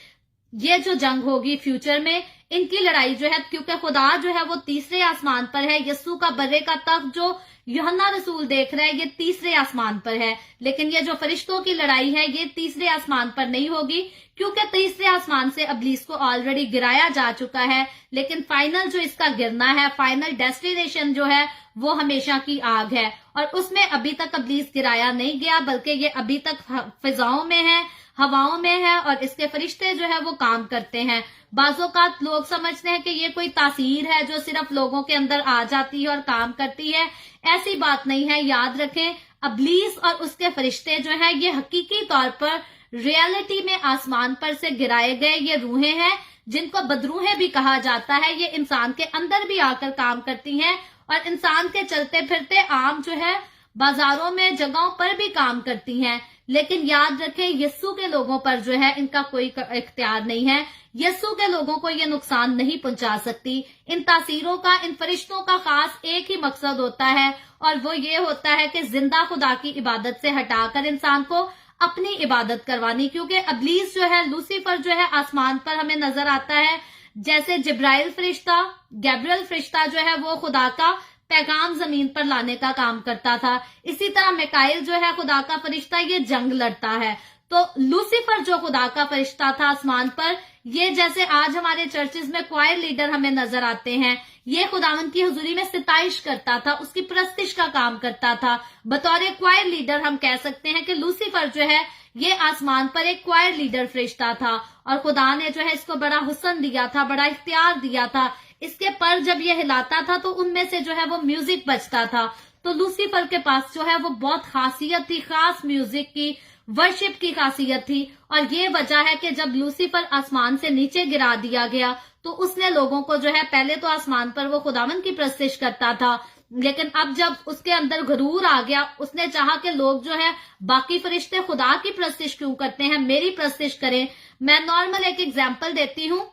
ये जो जंग होगी फ्यूचर में, इनकी लड़ाई जो है, क्योंकि खुदा जो है वो तीसरे आसमान पर है, यस्सु का बर्रे का तख्त जो यूहन्ना रसूल देख रहा है ये तीसरे आसमान पर है। लेकिन ये जो फरिश्तों की लड़ाई है ये तीसरे आसमान पर नहीं होगी, क्योंकि तीसरे आसमान से अबलीस को ऑलरेडी गिराया जा चुका है। लेकिन फाइनल जो इसका गिरना है, फाइनल डेस्टिनेशन जो है वो हमेशा की आग है और उसमें अभी तक अबलीस गिराया नहीं गया, बल्कि ये अभी तक फिजाओं में है, हवाओं में है और इसके फरिश्ते जो है वो काम करते हैं। बाज़ोकात लोग समझते हैं कि ये कोई तासीर है जो सिर्फ लोगों के अंदर आ जाती है और काम करती है, ऐसी बात नहीं है। याद रखें, अबलीस और उसके फरिश्ते जो हैं ये हकीकी तौर पर रियलिटी में आसमान पर से गिराए गए ये रूहें हैं, जिनको बदरूहें भी कहा जाता है। ये इंसान के अंदर भी आकर काम करती हैं और इंसान के चलते फिरते आम जो है बाजारों में, जगहों पर भी काम करती हैं। लेकिन याद रखें, यस्सु के लोगों पर जो है इनका कोई इख्तियार नहीं है, यस्सु के लोगों को ये नुकसान नहीं पहुंचा सकती। इन तासीरों का, इन फरिश्तों का खास एक ही मकसद होता है और वो ये होता है कि जिंदा खुदा की इबादत से हटाकर इंसान को अपनी इबादत करवानी। क्योंकि अबलीस जो है, लूसीफर जो है, आसमान पर हमें नजर आता है जैसे जिब्राइल फरिश्ता, गैब्रियल फरिश्ता जो है वो खुदा का पैगाम जमीन पर लाने का काम करता था। इसी तरह मिकाइल जो है खुदा का फरिश्ता, ये जंग लड़ता है। तो लूसीफर जो खुदा का फरिश्ता था आसमान पर, ये जैसे आज हमारे चर्चेज में क्वायर लीडर हमें नजर आते हैं, ये खुदावंद की हुजूरी में सिताइश करता था, उसकी प्रस्तिश का काम करता था। बतौर क्वायर लीडर हम कह सकते हैं कि लूसीफर जो है ये आसमान पर एक क्वायर लीडर फरिश्ता था, और खुदा ने जो है इसको बड़ा हुस्न दिया था, बड़ा इख्तियार दिया था। इसके पर जब ये हिलाता था तो उनमें से जो है वो म्यूजिक बजता था। तो लूसीफर के पास जो है वो बहुत खासियत थी, खास म्यूजिक की, वर्शिप की खासियत थी। और ये वजह है कि जब लूसीफर आसमान से नीचे गिरा दिया गया तो उसने लोगों को जो है, पहले तो आसमान पर वो खुदावंद की प्रस्तिश करता था, लेकिन अब जब उसके अंदर गुरूर आ गया, उसने चाहा कि लोग जो है बाकी फरिश्ते खुदा की प्रस्तिश क्यों करते हैं, मेरी प्रस्तिश करें। मैं नॉर्मल एक एग्जाम्पल देती हूँ।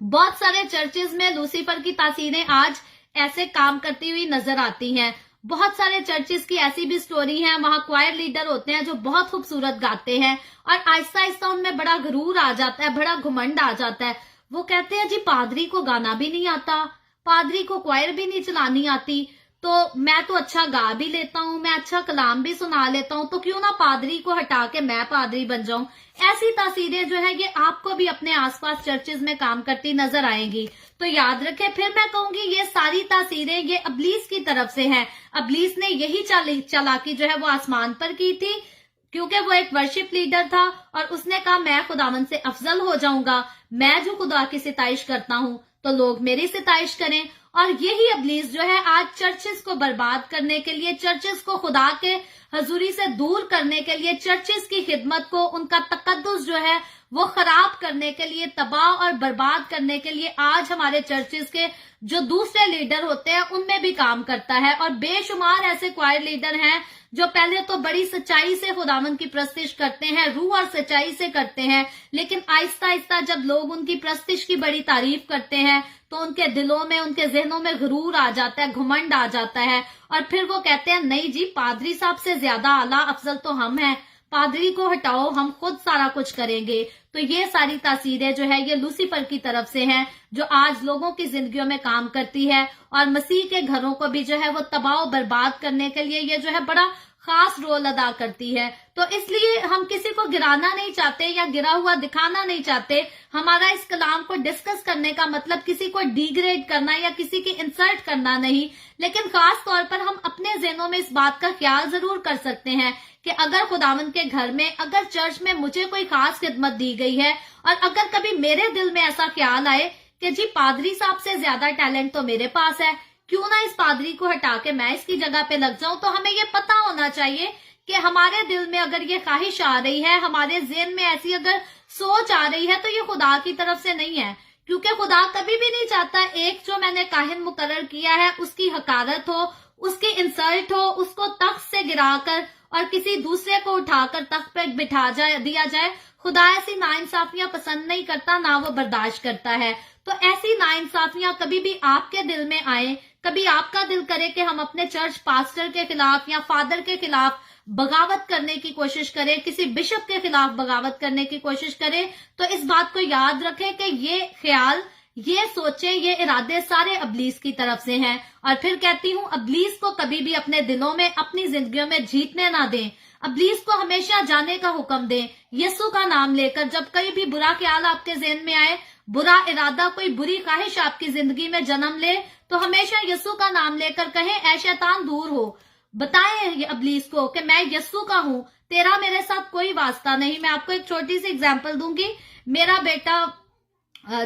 बहुत सारे चर्चेज में लूसीफर की तासीरें आज ऐसे काम करती हुई नजर आती हैं। बहुत सारे चर्चेज की ऐसी भी स्टोरी है, वहां क्वायर लीडर होते हैं जो बहुत खूबसूरत गाते हैं, और आहिस्ता आहिस्ता उनमें बड़ा गुरूर आ जाता है, बड़ा घमंड आ जाता है। वो कहते हैं जी पादरी को गाना भी नहीं आता, पादरी को क्वायर भी नहीं चलानी आती, तो मैं तो अच्छा गा भी लेता हूँ, मैं अच्छा कलाम भी सुना लेता हूँ, तो क्यों ना पादरी को हटा के मैं पादरी बन जाऊं। ऐसी तासीरें जो है ये आपको भी अपने आसपास चर्चेज में काम करती नजर आएंगी। तो याद रखें, फिर मैं कहूंगी ये सारी तासीरें ये अबलीस की तरफ से हैं। अबलीस ने यही चालाकी जो है वो आसमान पर की थी, क्योंकि वो एक वर्शिप लीडर था और उसने कहा मैं खुदावंद से अफजल हो जाऊंगा, मैं जो खुदा की सिताइश करता हूँ तो लोग मेरी सिताइश करें। और यही अबलीस जो है आज चर्चेस को बर्बाद करने के लिए, चर्चेस को खुदा के हजूरी से दूर करने के लिए, चर्चेस की खिदमत को, उनका तकद्दुस जो है वो खराब करने के लिए, तबाह और बर्बाद करने के लिए आज हमारे चर्चेस के जो दूसरे लीडर होते हैं उनमें भी काम करता है। और बेशुमार ऐसे क्वायर लीडर हैं जो पहले तो बड़ी सच्चाई से खुदावंद की प्रस्तिश करते हैं, रूह और सच्चाई से करते हैं, लेकिन आहिस्ता आहिस्ता जब लोग उनकी प्रस्तिश की बड़ी तारीफ करते हैं तो उनके दिलों में, उनके जहनों में गुरूर आ जाता है, घमंड आ जाता है, और फिर वो कहते हैं नहीं जी पादरी साहब से ज्यादा आला अफजल तो हम हैं, पादरी को हटाओ, हम खुद सारा कुछ करेंगे। तो ये सारी तासीरें जो है ये लूसीफर की तरफ से हैं, जो आज लोगों की जिंदगियों में काम करती है, और मसीह के घरों को भी जो है वो तबाह बर्बाद करने के लिए ये जो है बड़ा खास रोल अदा करती है। तो इसलिए हम किसी को गिराना नहीं चाहते या गिरा हुआ दिखाना नहीं चाहते। हमारा इस कलाम को डिस्कस करने का मतलब किसी को डिग्रेड करना या किसी की इंसल्ट करना नहीं, लेकिन खास तौर पर हम अपने ज़हनों में इस बात का ख्याल जरूर कर सकते हैं कि अगर खुदावंद के घर में, अगर चर्च में मुझे कोई खास खिदमत दी गई है, और अगर कभी मेरे दिल में ऐसा ख्याल आए कि जी पादरी साहब से ज्यादा टैलेंट तो मेरे पास है, क्यों ना इस पादरी को हटा के मैं इसकी जगह पे लग जाऊं, तो हमें ये पता होना चाहिए कि हमारे दिल में अगर ये ख्वाहिश आ रही है, हमारे ज़हन में ऐसी अगर सोच आ रही है, तो ये खुदा की तरफ से नहीं है। क्योंकि खुदा कभी भी नहीं चाहता एक जो मैंने काहिन मुकर्रर किया है उसकी हकारत हो, उसकी इंसल्ट हो, उसको तख्त से गिराकर और किसी दूसरे को उठाकर तख्त पे बिठा दिया जाए। खुदा ऐसी नाइंसाफियां पसंद नहीं करता, ना वो बर्दाश्त करता है। तो ऐसी नाइंसाफियां कभी भी आपके दिल में आए, कभी आपका दिल करे कि हम अपने चर्च पास्टर के खिलाफ या फादर के खिलाफ बगावत करने की कोशिश करें, किसी बिशप के खिलाफ बगावत करने की कोशिश करें, तो इस बात को याद रखें कि ये ख्याल, ये सोचे, ये इरादे सारे अबलीस की तरफ से हैं। और फिर कहती हूँ अबलीस को कभी भी अपने दिलों में, अपनी जिंदगियों में जीतने ना दें। अबलीस को हमेशा जाने का हुक्म दें। यीशु का नाम लेकर जब कहीं भी बुरा ख्याल आपके ज़हन में आए, बुरा इरादा, कोई बुरी ख्वाहिश आपकी जिंदगी में जन्म ले, तो हमेशा यीशु का नाम लेकर कहें ऐ शैतान दूर हो। बताएं ये अबलीस को कि मैं यीशु का हूँ, तेरा मेरे साथ कोई वास्ता नहीं। मैं आपको एक छोटी सी एग्जांपल दूंगी। मेरा बेटा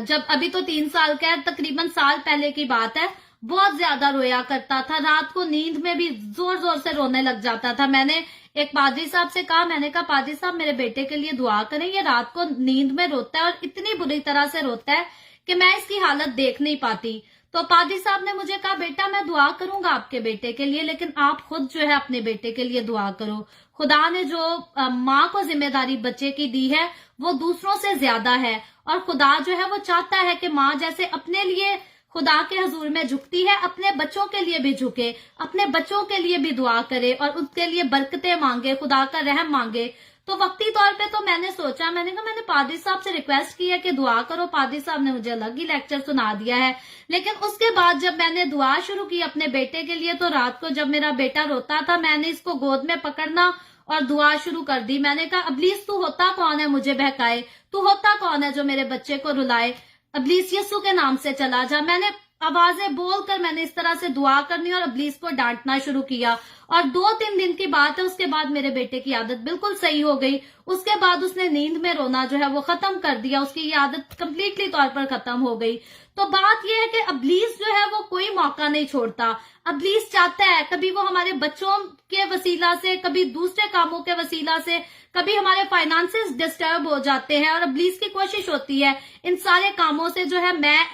जब अभी तो 3 साल का है, तकरीबन साल पहले की बात है, बहुत ज्यादा रोया करता था। रात को नींद में भी जोर जोर से रोने लग जाता था। मैंने एक पादरी साहब से कहा, मैंने कहा पादरी साहब मेरे बेटे के लिए दुआ करें, ये रात को नींद में रोता है और इतनी बुरी तरह से रोता है कि मैं इसकी हालत देख नहीं पाती। तो पादरी साहब ने मुझे कहा, बेटा मैं दुआ करूंगा आपके बेटे के लिए, लेकिन आप खुद जो है अपने बेटे के लिए दुआ करो। खुदा ने जो माँ को जिम्मेदारी बच्चे की दी है वो दूसरों से ज्यादा है, और खुदा जो है वो चाहता है कि माँ जैसे अपने लिए खुदा के हजूर में झुकती है, अपने बच्चों के लिए भी झुके, अपने बच्चों के लिए भी दुआ करे और उनके लिए बरकतें मांगे, खुदा का रहम मांगे। तो वक्ती तौर पे तो मैंने सोचा, मैंने कहा मैंने पादरी साहब से रिक्वेस्ट की है कि दुआ करो। पादरी साहब ने मुझे अलग ही लेक्चर सुना दिया है। लेकिन उसके बाद जब मैंने दुआ शुरू की अपने बेटे के लिए, तो रात को जब मेरा बेटा रोता था, मैंने इसको गोद में पकड़ना और दुआ शुरू कर दी। मैंने कहा इब्लीस तू होता कौन है मुझे बहकाए, तू होता कौन है जो मेरे बच्चे को रुलाए, इब्लीस यीशु के नाम से चला जा। मैंने आवाजें बोलकर मैंने इस तरह से दुआ करनी और इब्लीस को डांटना शुरू किया। और 2-3 दिन की बात है, उसके बाद मेरे बेटे की आदत बिल्कुल सही हो गई। उसके बाद उसने नींद में रोना जो है वो खत्म कर दिया, उसकी ये आदत कंप्लीटली तौर पर खत्म हो गई। तो बात यह है कि इब्लीस जो है वो कोई मौका नहीं छोड़ता। इब्लीस चाहता है कभी वो हमारे बच्चों के वसीला से, कभी दूसरे कामों के वसीला से, कभी हमारे फाइनेंसेस डिस्टर्ब हो जाते हैं, और इब्लीस की कोशिश होती है इन सारे कामों से जो है मैं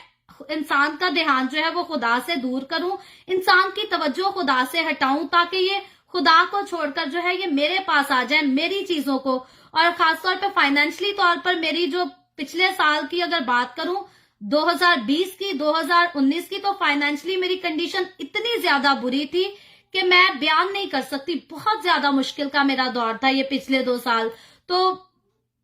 इंसान का ध्यान जो है वो खुदा से दूर करूं, इंसान की तवज्जो खुदा से हटाऊं, ताकि ये खुदा को छोड़कर जो है ये मेरे पास आ जाए, मेरी चीजों को। और खासतौर पे फाइनेंशियली तौर पर मेरी जो पिछले साल की अगर बात करूं, 2020 की, 2019 की, तो फाइनेंशियली मेरी कंडीशन इतनी ज्यादा बुरी थी कि मैं बयान नहीं कर सकती। बहुत ज्यादा मुश्किल का मेरा दौर था ये पिछले 2 साल। तो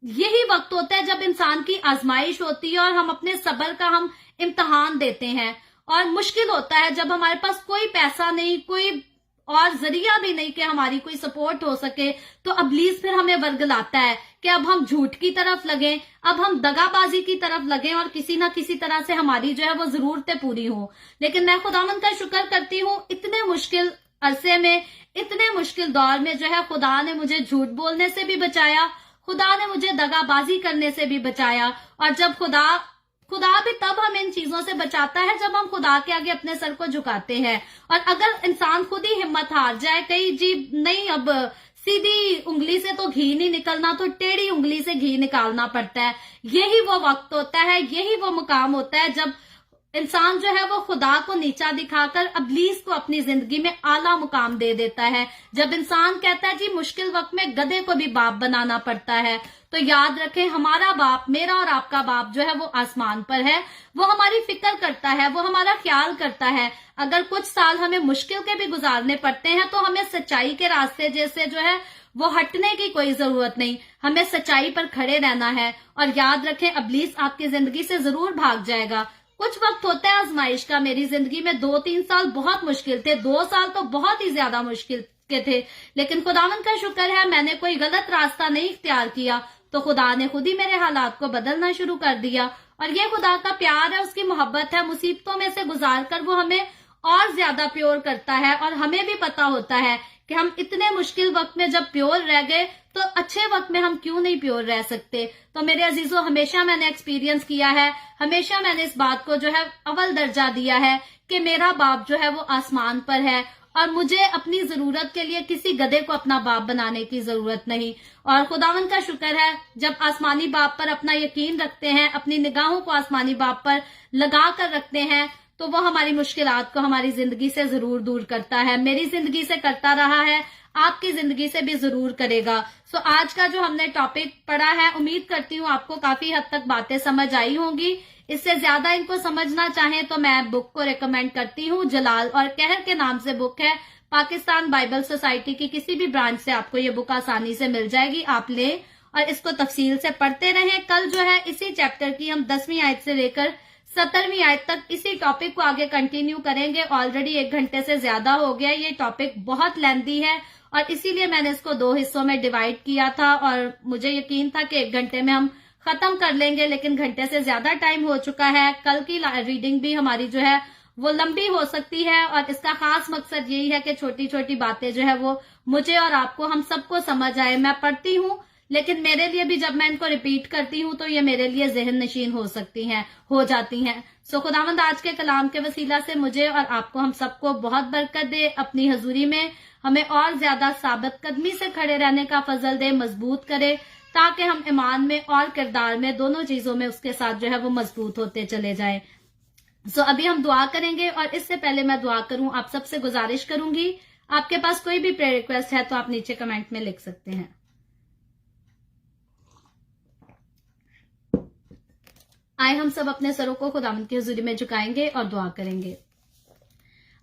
यही वक्त होता है जब इंसान की आजमाइश होती है और हम अपने सब्र का हम इम्तिहान देते हैं। और मुश्किल होता है जब हमारे पास कोई पैसा नहीं, कोई और जरिया भी नहीं कि हमारी कोई सपोर्ट हो सके, तो इब्लीस फिर हमें वर्गलाता है कि अब हम झूठ की तरफ लगें, अब हम दगाबाजी की तरफ लगें और किसी ना किसी तरह से हमारी जो है वो जरूरतें पूरी हो। लेकिन मैं खुदावंद का शुक्र करती हूँ, इतने मुश्किल अरसे में, इतने मुश्किल दौर में जो है खुदा ने मुझे झूठ बोलने से भी बचाया, खुदा ने मुझे दगाबाजी करने से भी बचाया। और जब खुदा भी तब हमें इन चीजों से बचाता है जब हम खुदा के आगे अपने सर को झुकाते हैं। और अगर इंसान खुद ही हिम्मत हार जाए, कहीं जी नहीं अब सीधी उंगली से तो घी नहीं निकलना, तो टेढ़ी उंगली से घी निकालना पड़ता है। यही वो वक्त होता है, यही वो मुकाम होता है जब इंसान जो है वो खुदा को नीचा दिखाकर इब्लीस को अपनी जिंदगी में आला मुकाम दे देता है। जब इंसान कहता है जी मुश्किल वक्त में गधे को भी बाप बनाना पड़ता है, तो याद रखें हमारा बाप, मेरा और आपका बाप जो है वो आसमान पर है, वो हमारी फिक्र करता है, वो हमारा ख्याल करता है। अगर कुछ साल हमें मुश्किल के भी गुजारने पड़ते हैं तो हमें सच्चाई के रास्ते जैसे जो है वो हटने की कोई जरूरत नहीं, हमें सच्चाई पर खड़े रहना है। और याद रखें इब्लीस आपकी जिंदगी से जरूर भाग जाएगा। कुछ वक्त होता है आजमाइश का। मेरी जिंदगी में 2-3 साल बहुत मुश्किल थे, 2 साल तो बहुत ही ज्यादा मुश्किल के थे, लेकिन खुदावंद का शुक्र है मैंने कोई गलत रास्ता नहीं इख्तियार किया, तो खुदा ने खुद ही मेरे हालात को बदलना शुरू कर दिया। और ये खुदा का प्यार है, उसकी मोहब्बत है, मुसीबतों में से गुजार कर वो हमें और ज्यादा प्योर करता है। और हमें भी पता होता है कि हम इतने मुश्किल वक्त में जब प्योर रह गए तो अच्छे वक्त में हम क्यों नहीं प्योर रह सकते। तो मेरे अजीजों, हमेशा मैंने एक्सपीरियंस किया है, हमेशा मैंने इस बात को जो है अव्वल दर्जा दिया है कि मेरा बाप जो है वो आसमान पर है और मुझे अपनी जरूरत के लिए किसी गधे को अपना बाप बनाने की जरूरत नहीं। और खुदावंद का शुक्र है जब आसमानी बाप पर अपना यकीन रखते हैं, अपनी निगाहों को आसमानी बाप पर लगा कर रखते हैं, तो वो हमारी मुश्किलात को हमारी जिंदगी से जरूर दूर करता है। मेरी जिंदगी से करता रहा है, आपकी जिंदगी से भी जरूर करेगा। सो आज का जो हमने टॉपिक पढ़ा है, उम्मीद करती हूँ आपको काफी हद तक बातें समझ आई होंगी। इससे ज्यादा इनको समझना चाहें तो मैं बुक को रेकमेंड करती हूँ। जलाल और कहर के नाम से बुक है, पाकिस्तान बाइबल सोसाइटी की किसी भी ब्रांच से आपको ये बुक आसानी से मिल जाएगी, आप लें और इसको तफसील से पढ़ते रहें। कल जो है इसी चैप्टर की हम 10वीं आयत से लेकर 17वीं आयत तक इसी टॉपिक को आगे कंटिन्यू करेंगे। ऑलरेडी 1 घंटे से ज्यादा हो गया, ये टॉपिक बहुत लेंथी है और इसीलिए मैंने इसको 2 हिस्सों में डिवाइड किया था और मुझे यकीन था कि 1 घंटे में हम खत्म कर लेंगे, लेकिन घंटे से ज्यादा टाइम हो चुका है। कल की रीडिंग भी हमारी जो है वो लंबी हो सकती है और इसका खास मकसद यही है कि छोटी छोटी बातें जो है वो मुझे और आपको, हम सबको समझ आए। मैं पढ़ती हूँ लेकिन मेरे लिए भी जब मैं इनको रिपीट करती हूँ तो ये मेरे लिए जहन नशीन हो जाती हैं। सो खुदावंद आज के कलाम के वसीला से मुझे और आपको, हम सबको बहुत बरकत दे, अपनी हजूरी में हमें और ज्यादा साबित कदमी से खड़े रहने का फजल दे, मजबूत करे, ताकि हम ईमान में और किरदार में, दोनों चीजों में उसके साथ जो है वो मजबूत होते चले जाए। सो अभी हम दुआ करेंगे और इससे पहले मैं दुआ करूं, आप सबसे गुजारिश करूंगी, आपके पास कोई भी प्रेयर रिक्वेस्ट है तो आप नीचे कमेंट में लिख सकते हैं। आए हम सब अपने सरों को खुदावंद की हुजूरी में झुकाएंगे और दुआ करेंगे।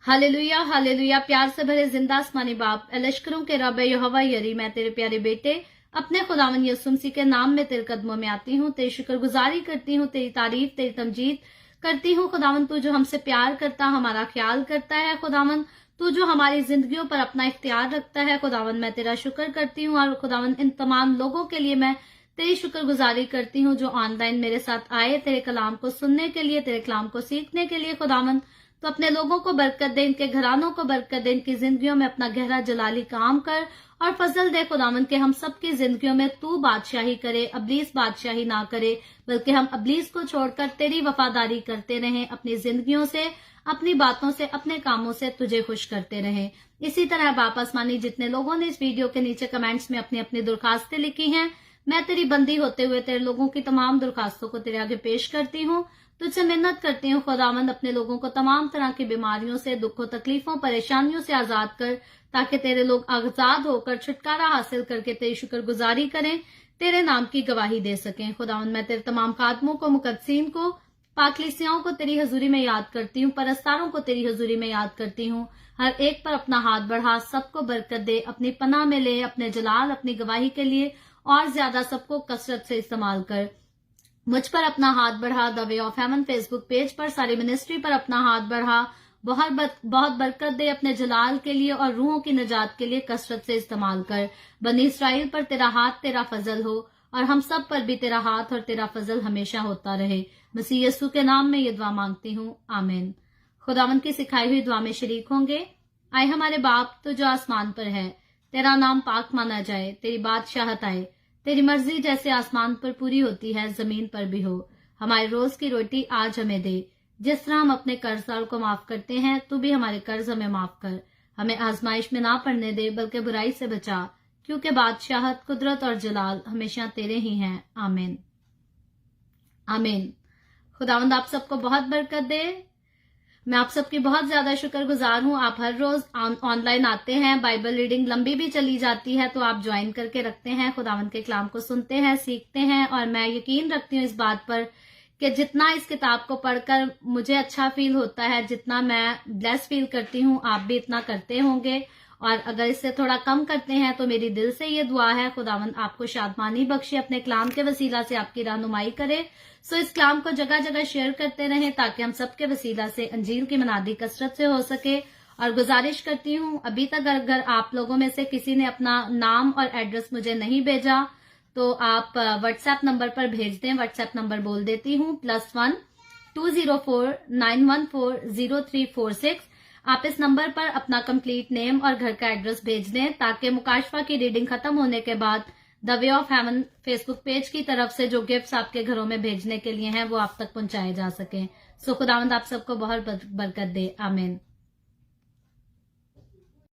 Hallelujah hallelujah. प्यार से भरे जिंदा आसमानी बाप, लश्करों के रब यहोवा यरी, मैं तेरे प्यारे बेटे अपने खुदावंद यीशु मसीह के नाम में तेरे कदमों में आती हूँ, तेरी शुक्रगुजारी करती हूँ, तेरी तारीफ, तेरी तमजीद करती हूँ। खुदावंद तू जो हमसे प्यार करता, हमारा ख्याल करता है, खुदावंद تو जो हमारी जिंदगियों पर अपना इख्तियार रखता है, खुदावन मैं तेरा शुक्र करती हूँ। और खुदावन इन तमाम लोगों के लिए मैं तेरी शुक्रगुजारी करती हूँ जो ऑनलाइन मेरे साथ आए तेरे कलाम को सुनने के लिए, तेरे कलाम को सीखने के लिए। खुदावन तो अपने लोगों को बरकत दे, इनके घरानों को बरकत दे, इनकी जिंदगियों में अपना गहरा जलाली काम कर और फजल दे खुदावन के हम सबकी जिंदगियों में तू बादशाही करे, अबलीस बादशाही ना करे, बल्कि हम अबलीस को छोड़कर तेरी वफादारी करते रहें, अपनी जिंदगियों से, अपनी बातों से, अपने कामों से तुझे खुश करते रहें। इसी तरह बाप आसमानी जितने लोगों ने इस वीडियो के नीचे कमेंट्स में अपनी अपनी दरखास्तें लिखी हैं, मैं तेरी बंदी होते हुए तेरे लोगों की तमाम दरखास्तों को तेरे आगे पेश करती हूँ। तुझसे मिन्नत करती हूँ खुदावंद अपने लोगों को तमाम तरह की बीमारियों से, दुखों, तकलीफों, परेशानियों से आजाद कर, ताकि तेरे लोग आजाद होकर छुटकारा हासिल करके तेरी शुक्रगुजारी करें, तेरे नाम की गवाही दे सकें। खुदावंद मैं तेरे तमाम खादमों को, मुकद्दसीन को, पाकलीसियाओं को तेरी हजूरी में याद करती हूँ, परस्तारों को तेरी हजूरी में याद करती हूँ। हर एक पर अपना हाथ बढ़ा, सबको बरकत दे, अपनी पनाह में ले, अपने जलाल, अपनी गवाही के लिए और ज्यादा सबको कसरत से इस्तेमाल कर। मुझ पर अपना हाथ बढ़ा, the way of haven Facebook page पर सारी मिनिस्ट्री पर अपना हाथ बढ़ा, बहुत बरकत दे, अपने जलाल के लिए और रूहों की निजात के लिए कसरत से इस्तेमाल कर। बनी इसराइल पर तेरा हाथ, तेरा फजल हो और हम सब पर भी तेरा हाथ और तेरा फजल हमेशा होता रहे। मसीह यीशु के नाम में ये दुआ मांगती हूँ, आमीन। खुदावंद की सिखाई हुई दुआ में शरीक होंगे। आए हमारे बाप तो जो आसमान पर है, तेरा नाम पाक माना जाए, तेरी बादशाहत आए, तेरी मर्जी जैसे आसमान पर पूरी होती है जमीन पर भी हो। हमारे रोज की रोटी आज हमें दे, जिस तरह हम अपने कर्जदार को माफ करते हैं, तू भी हमारे कर्ज हमें माफ कर। हमें आजमाइश में ना पड़ने दे, बल्कि बुराई से बचा, क्योंकि बादशाहत, कुदरत और जलाल हमेशा तेरे ही हैं, आमीन आमीन। खुदावंद आप सबको बहुत बरकत दे। मैं आप सबकी बहुत ज्यादा शुक्रगुजार हूँ। आप हर रोज ऑनलाइन आते हैं, बाइबल रीडिंग लंबी भी चली जाती है तो आप ज्वाइन करके रखते हैं, खुदावंद के कलाम को सुनते हैं, सीखते हैं। और मैं यकीन रखती हूँ इस बात पर कि जितना इस किताब को पढ़कर मुझे अच्छा फील होता है, जितना मैं ब्लेस फील करती हूँ, आप भी इतना करते होंगे। और अगर इससे थोड़ा कम करते हैं तो मेरी दिल से ये दुआ है, खुदावंद आपको शादमानी बख्शे, अपने कलाम के वसीला से आपकी रहनुमाई करे। सो इस कलाम को जगह जगह शेयर करते रहें ताकि हम सबके वसीला से अंजील की मनादी कसरत से हो सके। और गुजारिश करती हूँ, अभी तक अगर आप लोगों में से किसी ने अपना नाम और एड्रेस मुझे नहीं भेजा तो आप व्हाट्सएप नंबर पर भेज दें। व्हाट्सएप नंबर बोल देती हूँ, +1 204 914 0346। आप इस नंबर पर अपना कंप्लीट नेम और घर का एड्रेस भेज दें ताकि मुकाशफा की रीडिंग खत्म होने के बाद the way of haven Facebook page की तरफ से जो गिफ्ट्स आपके घरों में भेजने के लिए हैं वो आप तक पहुंचाए जा सकें। सो खुदावंद आप सबको बहुत बरकत दे, आमीन।